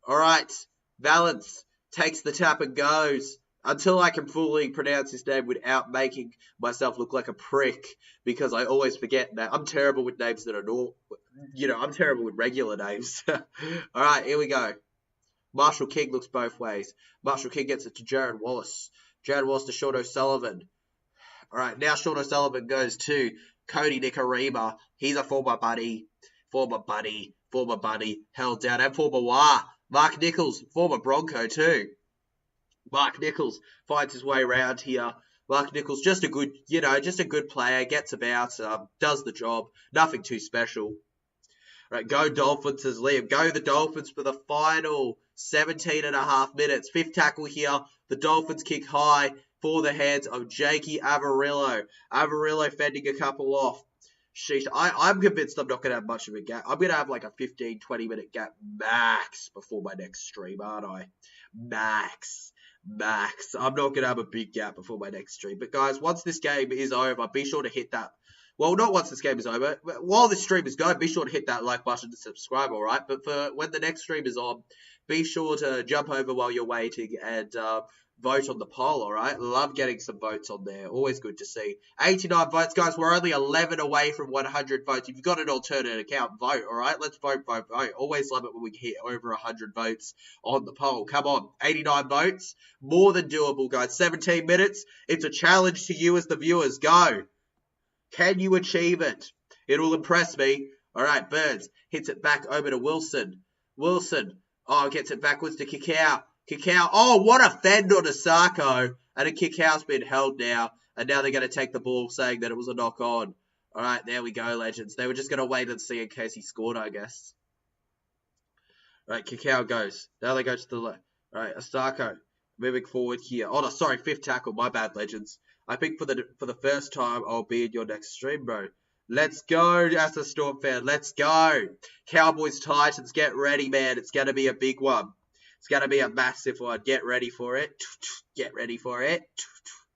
Alright, Valance takes the tap and goes. Until I can fully pronounce his name without making myself look like a prick, because I always forget that. I'm terrible with names that are normal. I'm terrible with regular names. Alright, here we go. Marshall King looks both ways. Marshall King gets it to Jared Wallace. Jared Wallace to Sean O'Sullivan. Alright, now Sean O'Sullivan goes to Cody Nicarima. He's a former buddy, held down, and former Wah. Mark Nichols, former Bronco too. Mark Nichols finds his way around here. Mark Nichols, just a good player, gets about, does the job. Nothing too special. All right, go Dolphins, says Liam. Go the Dolphins for the final 17.5 minutes. Fifth tackle here. The Dolphins kick high for the hands of Jakey Avarillo. Avarillo fending a couple off. Sheesh, I'm convinced I'm not going to have much of a gap. I'm going to have like a 15-20 minute gap max before my next stream, aren't I? Max. I'm not going to have a big gap before my next stream. But guys, once this game is over, be sure to hit that. Well, not once this game is over. While this stream is going, be sure to hit that like button and subscribe, all right? But for when the next stream is on, be sure to jump over while you're waiting and vote on the poll, all right? Love getting some votes on there. Always good to see. 89 votes, guys. We're only 11 away from 100 votes. If you've got an alternate account, vote, all right? Let's vote. Always love it when we hit over 100 votes on the poll. Come on. 89 votes. More than doable, guys. 17 minutes. It's a challenge to you as the viewers. Go. Can you achieve it? It'll impress me. All right, Burns hits it back over to Wilson. Wilson, gets it backwards to Kayo. Kayo, what a fend on Asako. And a Kikao's been held now. And now they're going to take the ball, saying that it was a knock on. All right, there we go, legends. They were just going to wait and see in case he scored, I guess. All right, Kayo goes. Now they go to the left. All right, Asako moving forward here. Oh, no, sorry, fifth tackle. My bad, legends. I think for the first time, I'll be in your next stream, bro. Let's go, as a Storm fan. Let's go. Cowboys, Titans, get ready, man. It's going to be a big one. It's going to be a massive one. Get ready for it. Get ready for it.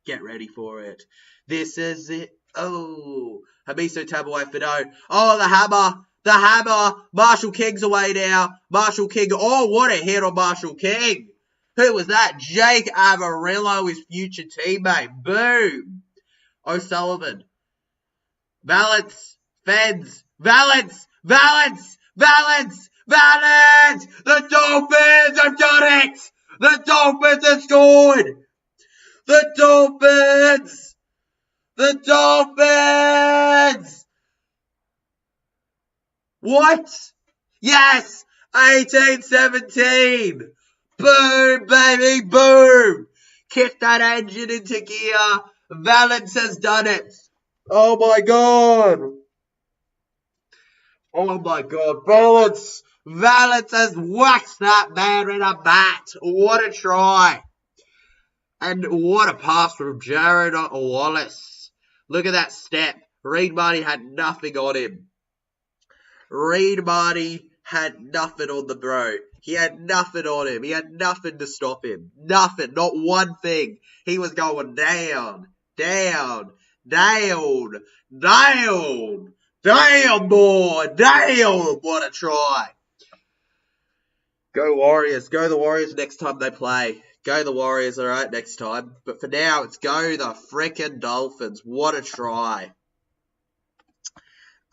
Get ready for it. This is it. Oh, Hamiso Tabuai Fido. Oh, the hammer. The hammer. Marshall King's away now. Marshall King. Oh, what a hit on Marshall King. Who was that? Jake Avarillo, his future teammate. Boom. O'Sullivan. Balance. Feds. Balance. Balance. Balance. Balance. The Dolphins have done it. The Dolphins have scored. The Dolphins. The Dolphins. What? Yes. 18-17. Boom, baby, boom. Kick that engine into gear. Valence has done it. Oh my god. Oh my god. Valence has whacked that man in a bat. What a try. And what a pass from Jared Wallace. Look at that step. Reed Marty had nothing on him. Reed Marty had nothing on the bro. He had nothing on him. He had nothing to stop him. Nothing. Not one thing. He was going down. Down. Down. Down. Down, boy. Down. What a try. Go Warriors. Go the Warriors next time they play. Go the Warriors, alright, next time. But for now, it's go the frickin' Dolphins. What a try.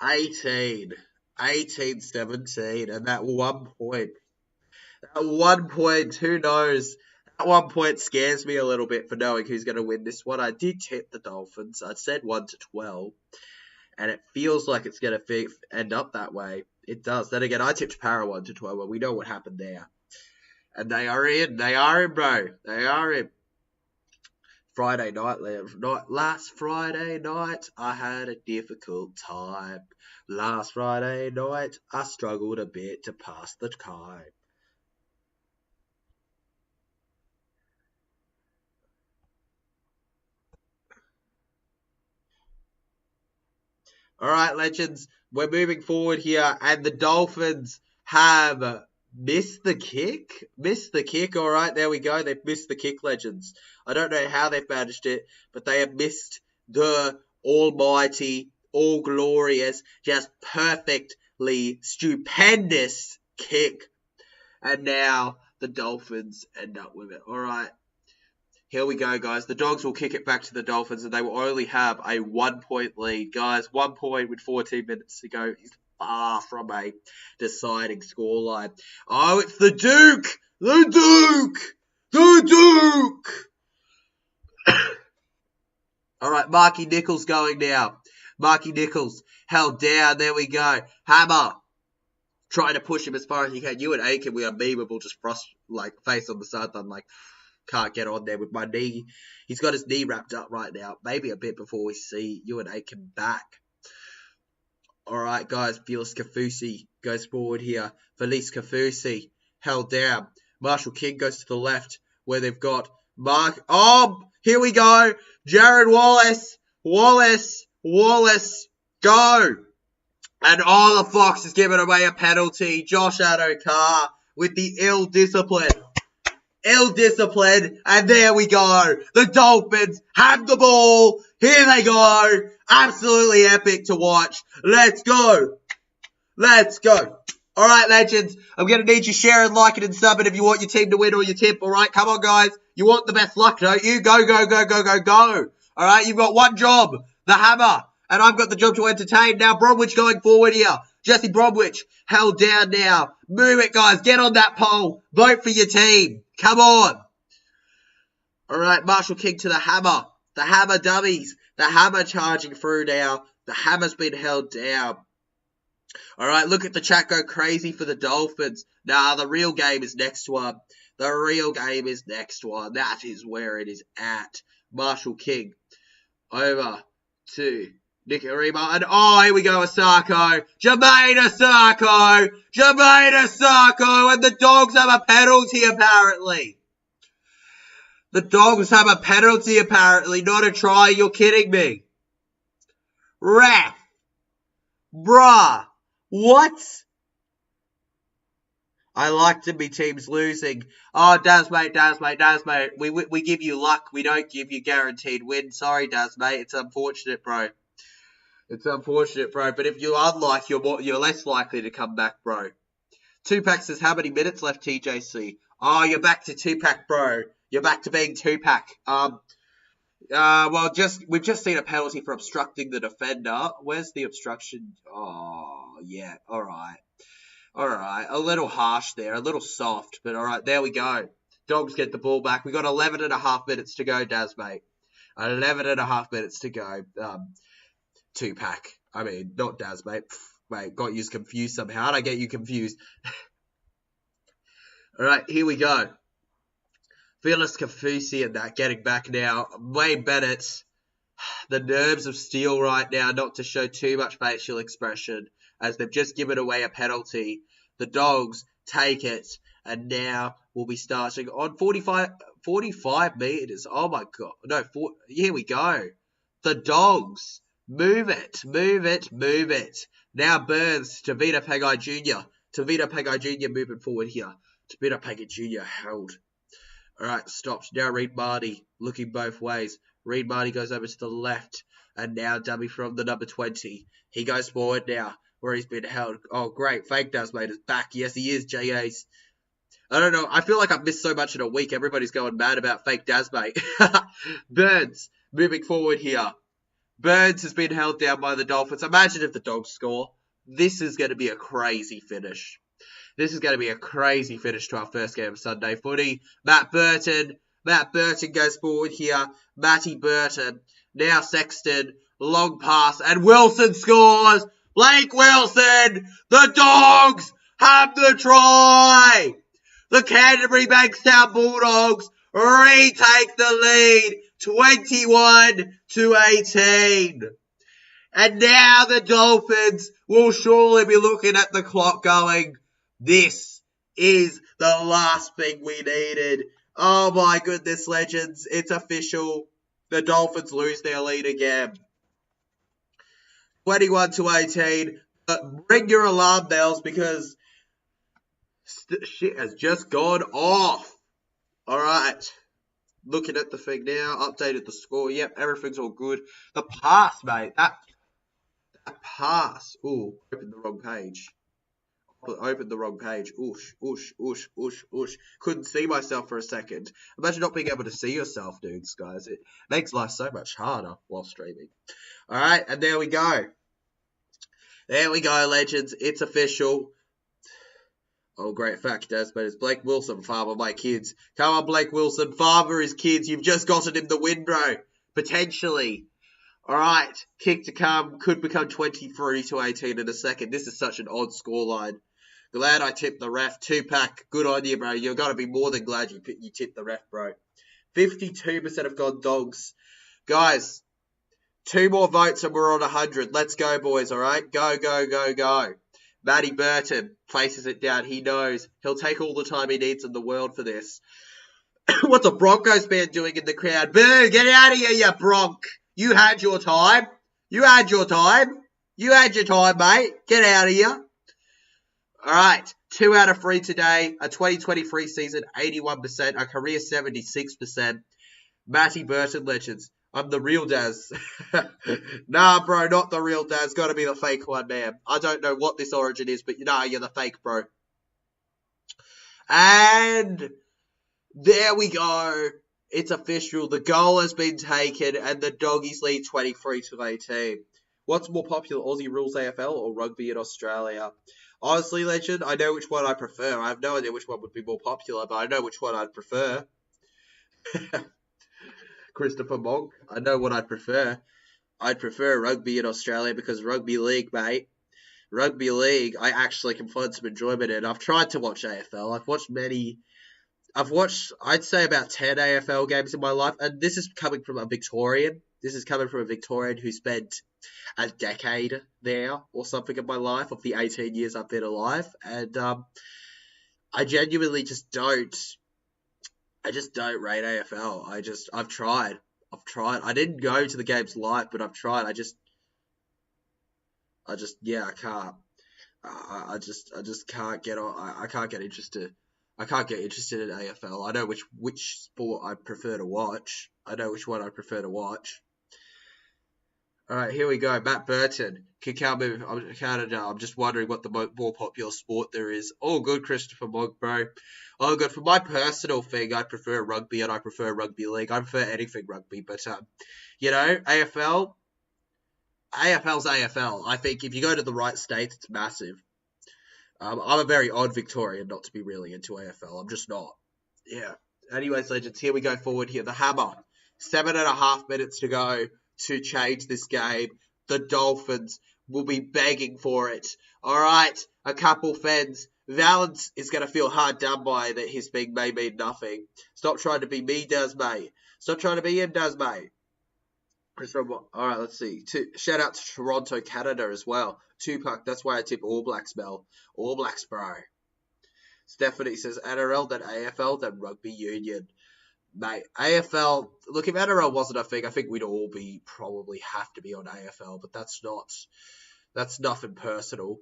18-17. And that 1 point. That 1 point, who knows? That 1 point scares me a little bit for knowing who's going to win this one. I did tip the Dolphins. I said 1-12. And it feels like it's going to end up that way. It does. Then again, I tipped Para 1-12, but we know what happened there. And they are in. They are in, bro. They are in. Friday night, last Friday night, I had a difficult time. Last Friday night, I struggled a bit to pass the time. All right, legends, we're moving forward here, and the Dolphins have missed the kick. All right, there we go. They've missed the kick, legends. I don't know how they've managed it, but they have missed the almighty, all-glorious, just perfectly stupendous kick. And now the Dolphins end up with it. All right. Here we go, guys. The Dogs will kick it back to the Dolphins, and they will only have a 1 point lead. Guys, 1 point with 14 minutes to go is far from a deciding scoreline. Oh, it's the Duke! The Duke! The Duke! All right, Marky Nichols going now. Marky Nichols held down. There we go. Hammer trying to push him as far as he can. You and Aiken, we are memeable, just face on the sideline, like, can't get on there with my knee. He's got his knee wrapped up right now. Maybe a bit before we see you and Aiken back. All right, guys. Felix Kafusi goes forward here. Felice Kafusi held down. Marshall King goes to the left where they've got Mark. Oh, here we go. Jared Wallace. Wallace. Go. And the Fox is giving away a penalty. Josh Adokar with the ill discipline. And there we go. The Dolphins have the ball. Here they go. Absolutely epic to watch. Let's go. All right, legends. I'm going to need you sharing, liking, and subbing if you want your team to win or your tip. All right, come on, guys. You want the best luck, don't you? Go. All right, you've got one job, the hammer. And I've got the job to entertain. Now, Bromwich going forward here. Jesse Bromwich held down now. Move it, guys. Get on that poll. Vote for your team. Come on. All right, Marshall King to the hammer. The hammer dummies. The hammer charging through now. The hammer's been held down. All right, look at the chat go crazy for the Dolphins. Nah, the real game is next one. That is where it is at. Marshall King over to Nick Arima. And here we go, Asako. Jermaine Asako. And the Dogs have a penalty, apparently. Not a try. You're kidding me. Ref. Bruh. What? I like to be teams losing. Oh, Daz, mate. We give you luck. We don't give you guaranteed win. Sorry, Daz, mate. It's unfortunate, bro. But if you're unlike, you're less likely to come back, bro. Tupac says, how many minutes left, TJC? Oh, you're back to Tupac, bro. You're back to being Tupac. Well, we've just seen a penalty for obstructing the defender. Where's the obstruction? Oh, yeah. All right. A little harsh there, a little soft, but all right. There we go. Dogs get the ball back. We got 11 and a half minutes to go, Daz, mate. 11 and a half minutes to go. Two-pack. I mean, not Daz, mate. Mate, got you confused somehow. How'd I get you confused? All right, here we go. Phyllis Kafusi and that getting back now. Wayne Bennett, the nerves of steel right now, not to show too much facial expression, as they've just given away a penalty. The Dogs take it, and now we'll be starting on 45 meters. Oh my God. No, here we go. The Dogs. Move it. Now Burns to Vita Pagai Jr. Moving forward here. To Vita Pagai Jr. held. All right, stopped. Now Reed Marty looking both ways. Reed Marty goes over to the left, and now dummy from the number 20. He goes forward now, where he's been held. Oh, great. Fake Daz, mate, is back. Yes, he is, J.A.'s. I don't know. I feel like I've missed so much in a week. Everybody's going mad about fake Daz, mate. Burns moving forward here. Burns has been held down by the Dolphins. Imagine if the Dogs score. This is going to be a crazy finish. This is going to be a crazy finish to our first game of Sunday footy. Matt Burton goes forward here. Matty Burton. Now Sexton. Long pass. And Wilson scores. Blake Wilson. The Dogs have the try. The Canterbury Bankstown Bulldogs retake the lead. 21-18. And now the Dolphins will surely be looking at the clock going, this is the last thing we needed. Oh my goodness, legends. It's official. The Dolphins lose their lead again. 21-18. Ring your alarm bells because shit has just gone off. All right. Looking at the thing now. Updated the score. Yep, everything's all good. The pass, mate. That pass. Ooh, opened the wrong page. Oosh. Couldn't see myself for a second. Imagine not being able to see yourself, dudes, guys. It makes life so much harder while streaming. All right, and there we go. Legends. It's official. Oh, great fact, Des, but it's Blake Wilson, father my kids. Come on, Blake Wilson, father his kids. You've just gotten him the win, bro. Potentially. All right, kick to come. Could become 23-18 in a second. This is such an odd scoreline. Glad I tipped the ref. Two-pack. Good on you, bro. You've got to be more than glad you tipped the ref, bro. 52% have gone Dogs. Guys, 2 more votes and we're on 100. Let's go, boys, all right? Go. Matty Burton places it down. He knows. He'll take all the time he needs in the world for this. What's a Broncos fan doing in the crowd? Boo, get out of here, you Bronc. You had your time. You had your time, mate. Get out of here. All right. 2 out of 3 today. A 2023 season, 81%. A career, 76%. Matty Burton, legends. I'm the real Daz. Nah, bro, not the real Daz. Got to be the fake one, man. I don't know what this origin is, but you're the fake, bro. And there we go. It's official. The goal has been taken, and the Doggies lead 23-18. What's more popular, Aussie Rules AFL or rugby in Australia? Honestly, legend, I know which one I prefer. I have no idea which one would be more popular, but I know which one I'd prefer. Christopher Monk, I know what I'd prefer. I'd prefer rugby in Australia because rugby league, mate. Rugby league, I actually can find some enjoyment in. I've tried to watch AFL. I've watched, I'd say, about 10 AFL games in my life, and this is coming from a Victorian. Who spent a decade there or something in my life of the 18 years I've been alive, and I genuinely just don't. I just don't rate AFL. I've tried. I didn't go to the games live, but I've tried. I can't. I just can't get on. I can't get interested. I can't get interested in AFL. I know which sport I prefer to watch. I know which one I prefer to watch. All right, here we go. Matt Burton. Cacao move Canada. I'm just wondering what the more popular sport there is. All good, Christopher Mogg, bro. All good. For my personal thing, I prefer rugby and I prefer rugby league. I prefer anything rugby, but you know, AFL's AFL. I think if you go to the right states, it's massive. I'm a very odd Victorian not to be really into AFL. I'm just not. Yeah. Anyways, legends, here we go forward here. The hammer. 7.5 minutes to go to change this game. The Dolphins will be begging for it. All right, a couple feds. Valance is going to feel hard done by that his thing may mean nothing. Stop trying to be me, does mate. Stop trying to be him, does mate. All right, let's see. Shout out to Toronto, Canada as well. Tupac, that's why I tip All Blacks, Mel. All Blacks, bro. Stephanie says NRL, then AFL, then Rugby Union. Mate, AFL, look, if NRL wasn't a thing, I think we'd all probably have to be on AFL, but that's nothing personal.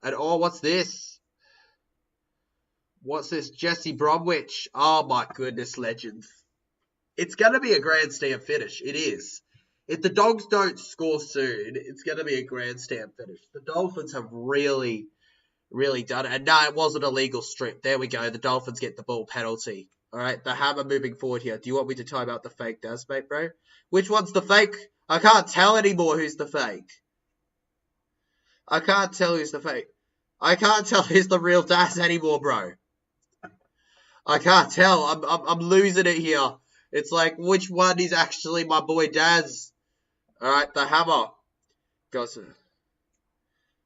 And oh, what's this? What's this? Jesse Bromwich. Oh my goodness, legends. It's going to be a grandstand finish. It is. If the Dogs don't score soon, it's going to be a grandstand finish. The Dolphins have really done it. And no, it wasn't a legal strip. There we go. The Dolphins get the ball penalty. All right, the hammer moving forward here. Do you want me to time out the fake Daz, mate, bro? Which one's the fake? I can't tell anymore who's the fake. I can't tell who's the fake. I can't tell who's the real Daz anymore, bro. I can't tell. I'm losing it here. It's like, which one is actually my boy Daz? All right, the hammer. Goes.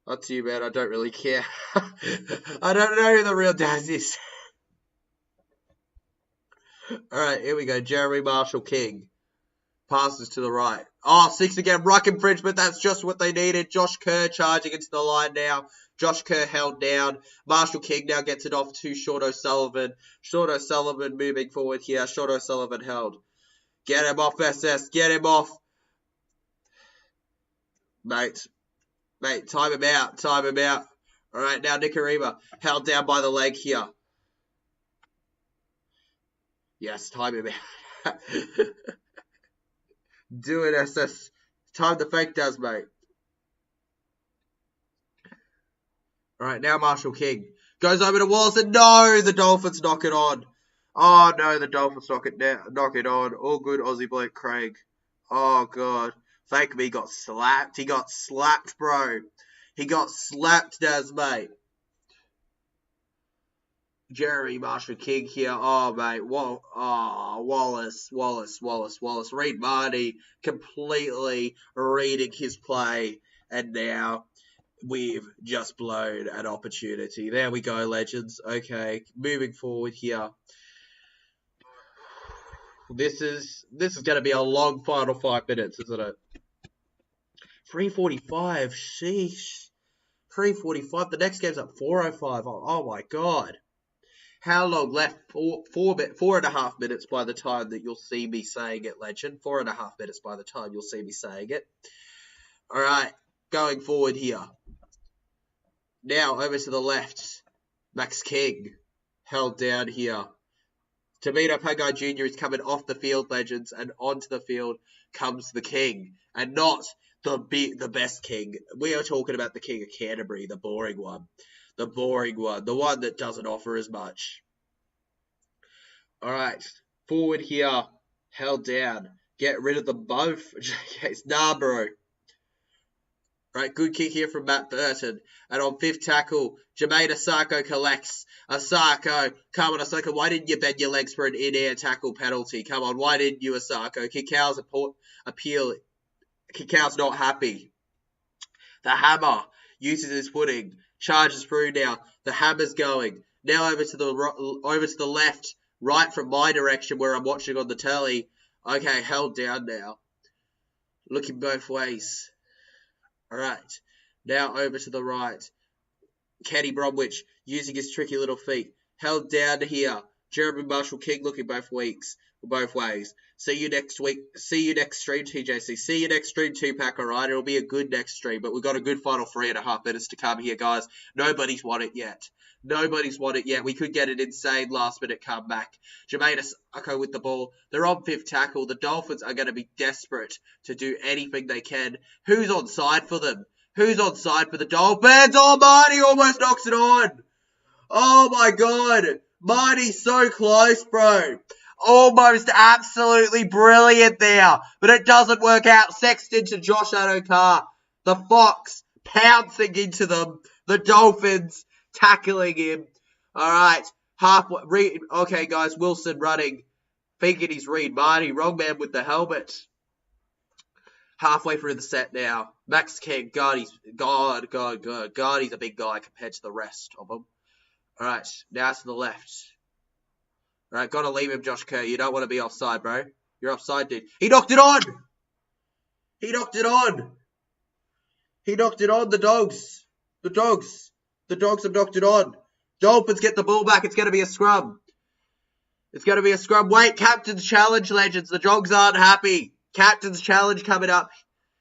Up to you, man. I don't really care. I don't know who the real Daz is. All right, here we go. Jeremy Marshall King. Passes to the right. Oh, 6 again. Ruck infringement. That's just what they needed. Josh Kerr charging into the line now. Josh Kerr held down. Marshall King now gets it off to Short O'Sullivan. Short O'Sullivan moving forward here. Short O'Sullivan held. Get him off, SS. Get him off. Mate, time him out. Time him out. All right, now Nicarima held down by the leg here. Yes, time him out. Do it, SS. Time the fake does, mate. All right, now Marshall King goes over to Wallace, and no, the Dolphins knock it on. Oh, no, the Dolphins knock it on. All good, Aussie bloke Craig. Oh, God. Thank me, he got slapped. He got slapped, bro. He got slapped, Daz, mate. Jeremy Marshall King here. Oh, mate. Whoa. Oh, Wallace. Reed Marty completely reading his play. And now we've just blown an opportunity. There we go, legends. Okay, moving forward here. This is going to be a long final 5 minutes, isn't it? 3:45. Sheesh. 3:45. The next game's at 4:05. Oh my God. How long left? 4.5 minutes by the time that you'll see me saying it, legend. 4.5 minutes by the time you'll see me saying it. All right, going forward here. Now over to the left. Max King held down here. Tamino Pangai Jr. is coming off the field, legends, and onto the field comes the King, and not the best King. We are talking about the King of Canterbury, the boring one. The boring one. The one that doesn't offer as much. All right. Forward here. Held down. Get rid of them both. Nah, bro. Right, good kick here from Matt Burton. And on 5th tackle, Jermaine Asako collects. Asako, come on, Asako. Why didn't you bend your legs for an in-air tackle penalty? Come on, why didn't you, Asako? Kikau's appeal. Kikau's not happy. The hammer uses his footing. Charges through now. The hammer's going. Now over to the left. Right from my direction where I'm watching on the telly. Okay, held down now. Looking both ways. Alright. Now over to the right. Kenny Bromwich using his tricky little feet. Held down here. Jeremy Marshall King looking both ways. See you next week. See you next stream, TJC. See you next stream, Tupac. Alright, it'll be a good next stream. But we've got a good final 3.5 minutes to come here, guys. Nobody's won it yet. Nobody's won it yet. We could get an insane last-minute comeback. Jermaine Asako with the ball. They're on 5th tackle. The Dolphins are going to be desperate to do anything they can. Who's on side for them? Who's on side for the Dolphins? Oh, Marty almost knocks it on. Oh, my God. Marty's so close, bro. Almost absolutely brilliant there. But it doesn't work out. Sexton to Josh Adokar. The Fox pouncing into them. The Dolphins tackling him. All right. Halfway. Okay, guys. Wilson running. Thinking he's Reed Marty. Wrong man with the helmet. Halfway through the set now. Max King. God, he's a big guy compared to the rest of them. All right. Now to the left. All right. Got to leave him, Josh Kerr. You don't want to be offside, bro. You're offside, dude. He knocked it on. He knocked it on. He knocked it on. The Dogs. The Dogs. The Dogs have knocked it on. Dolphins get the ball back. It's going to be a scrum. It's going to be a scrum. Wait, Captain's Challenge, legends. The Dogs aren't happy. Captain's Challenge coming up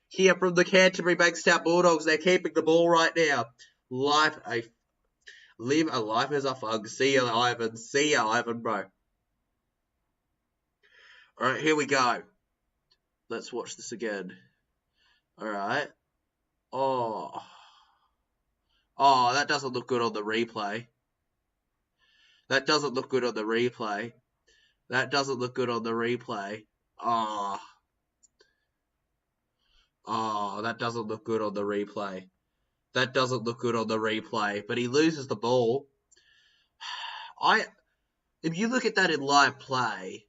here from the Canterbury Bankstown Bulldogs. They're keeping the ball right now. Live a life as a thug. See ya, Ivan. See ya, Ivan, bro. All right, here we go. Let's watch this again. All right. Oh, that doesn't look good on the replay. That doesn't look good on the replay. That doesn't look good on the replay. Oh, that doesn't look good on the replay. That doesn't look good on the replay. But he loses the ball. If you look at that in live play,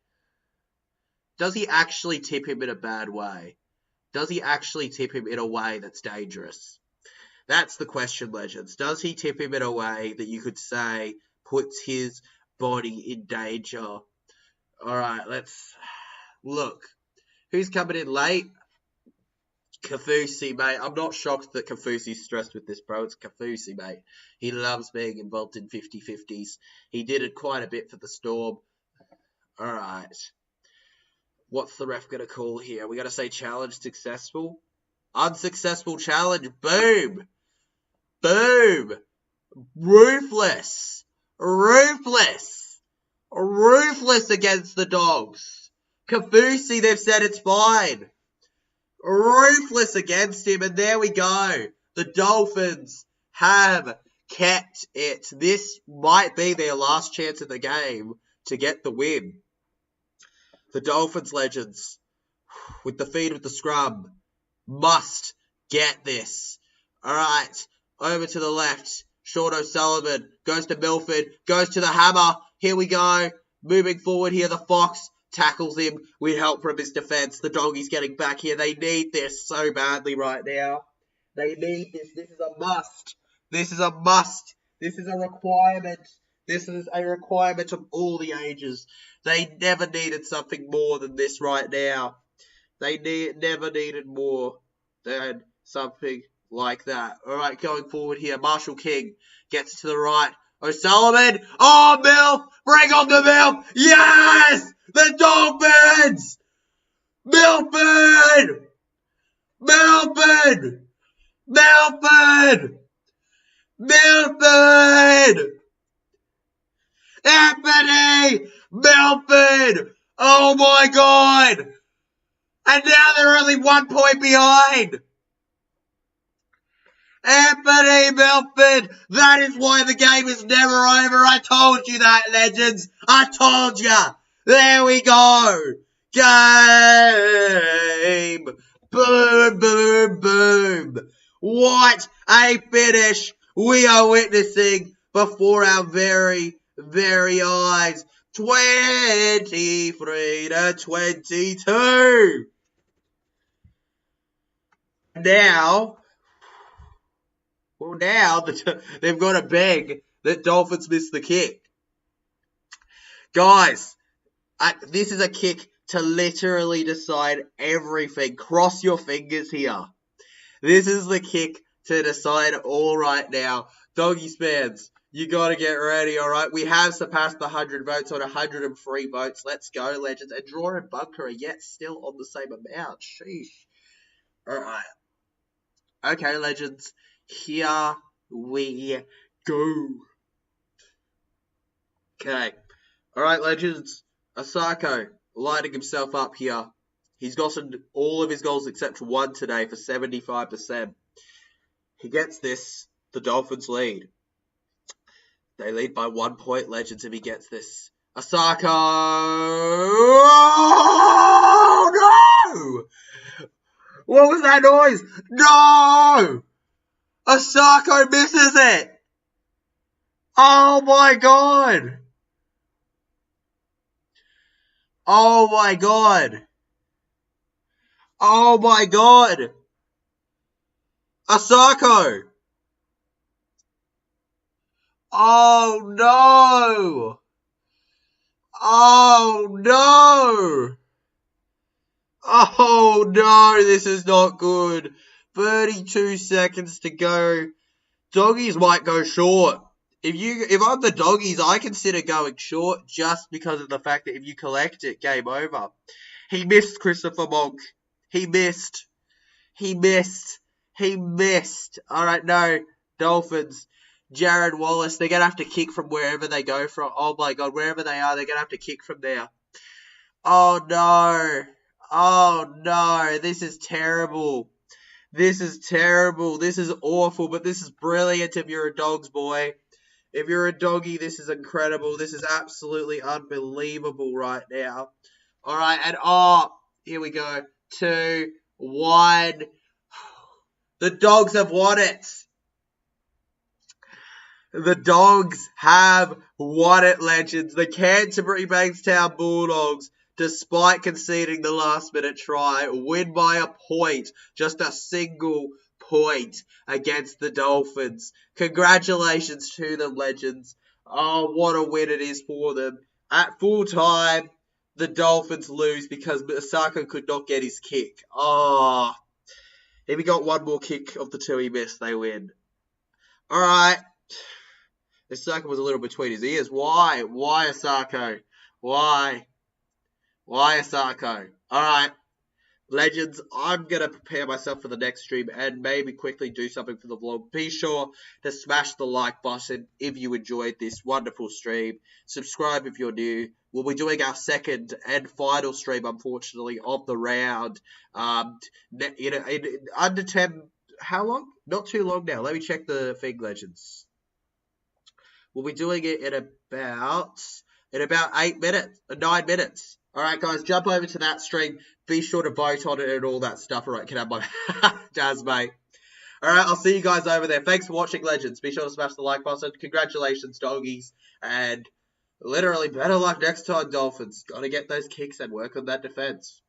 does he actually tip him in a bad way? Does he actually tip him in a way that's dangerous? That's the question, legends. Does he tip him in a way that you could say puts his body in danger? All right, let's look. Who's coming in late? Kafusi, mate. I'm not shocked that Kafusi's stressed with this, bro. It's Kafusi, mate. He loves being involved in 50-50s. He did it quite a bit for the Storm. All right. What's the ref going to call here? We got to say challenge successful. Unsuccessful challenge. Boom. Boom. Ruthless. Ruthless. Ruthless against the Dogs. Kafusi, they've said it's fine. Ruthless against him, and there we go. The Dolphins have kept it. This might be their last chance of the game to get the win. The Dolphins, legends, with the feed with the scrum, must get this. All right, over to the left. Sean O'Sullivan goes to Milford, goes to the hammer. Here we go. Moving forward here, the Fox tackles him with help from his defense. The Doggies getting back here. They need this so badly right now. They need this. This is a must. This is a must. This is a requirement. This is a requirement of all the ages. They never needed something more than this right now. They never needed more than something like that. All right, going forward here. Marshall King gets to the right. O'Sullivan. Oh, Milf. Bring on the Milf. Yes! The Dolphins! Milford! Milford! Milford! Milford! Anthony Milford! Oh my God! And now they're only 1 point behind! Anthony Milford! That is why the game is never over. I told you that, legends. I told you. There we go. Game. Boom, boom, boom. What a finish we are witnessing before our very, very eyes. 23-22. Now they've got to beg that Dolphins miss the kick. Guys, this is a kick to literally decide everything. Cross your fingers here. This is the kick to decide all right now. Doggies fans, you got to get ready, all right? We have surpassed the 100 votes on 103 votes. Let's go, legends. And Draw and Bunker are yet still on the same amount. Sheesh. All right. Okay, legends. Here we go. Okay. All right, legends. Asako lighting himself up here. He's gotten all of his goals except one today for 75%. He gets this. The Dolphins lead. They lead by 1 point, legends, if he gets this. Asako! Oh, no! What was that noise? No! Asako misses it! Oh my god! Oh my god! Oh my god! Asako! Oh no! Oh no! Oh no, this is not good. 32 seconds to go. Doggies might go short. If I'm the Doggies, I consider going short just because of the fact that if you collect it, game over. He missed Christopher Monk. He missed. Alright, no. Dolphins. Jared Wallace, they're going to have to kick from wherever they go from. Oh my god, wherever they are, they're going to have to kick from there. Oh no. Oh no, this is terrible. This is terrible. This is awful, but this is brilliant if you're a Dogs boy. If you're a Doggy, this is incredible. This is absolutely unbelievable right now. All right, and here we go. 2, 1. The Dogs have won it. The Dogs have won it, legends. The Canterbury Bankstown Bulldogs, despite conceding the last-minute try, win by a point, just a single point against the Dolphins. Congratulations to them, legends. Oh, what a win it is for them. At full time, the Dolphins lose because Asako could not get his kick. Oh, if he got one more kick of the two he missed, they win. All right. Asako was a little between his ears. Why? Why Asako? Why? Why Asako? Alright. Legends, I'm going to prepare myself for the next stream and maybe quickly do something for the vlog. Be sure to smash the like button if you enjoyed this wonderful stream. Subscribe if you're new. We'll be doing our second and final stream, unfortunately, of the round. In under 10... How long? Not too long now. Let me check the thing, legends. We'll be doing it in about 8 minutes, 9 minutes. All right, guys, jump over to that stream. Be sure to vote on it and all that stuff. All right, can I have my jazz, mate? All right, I'll see you guys over there. Thanks for watching, legends. Be sure to smash the like button. Congratulations, Doggies. And literally, better luck next time, Dolphins. Got to get those kicks and work on that defense.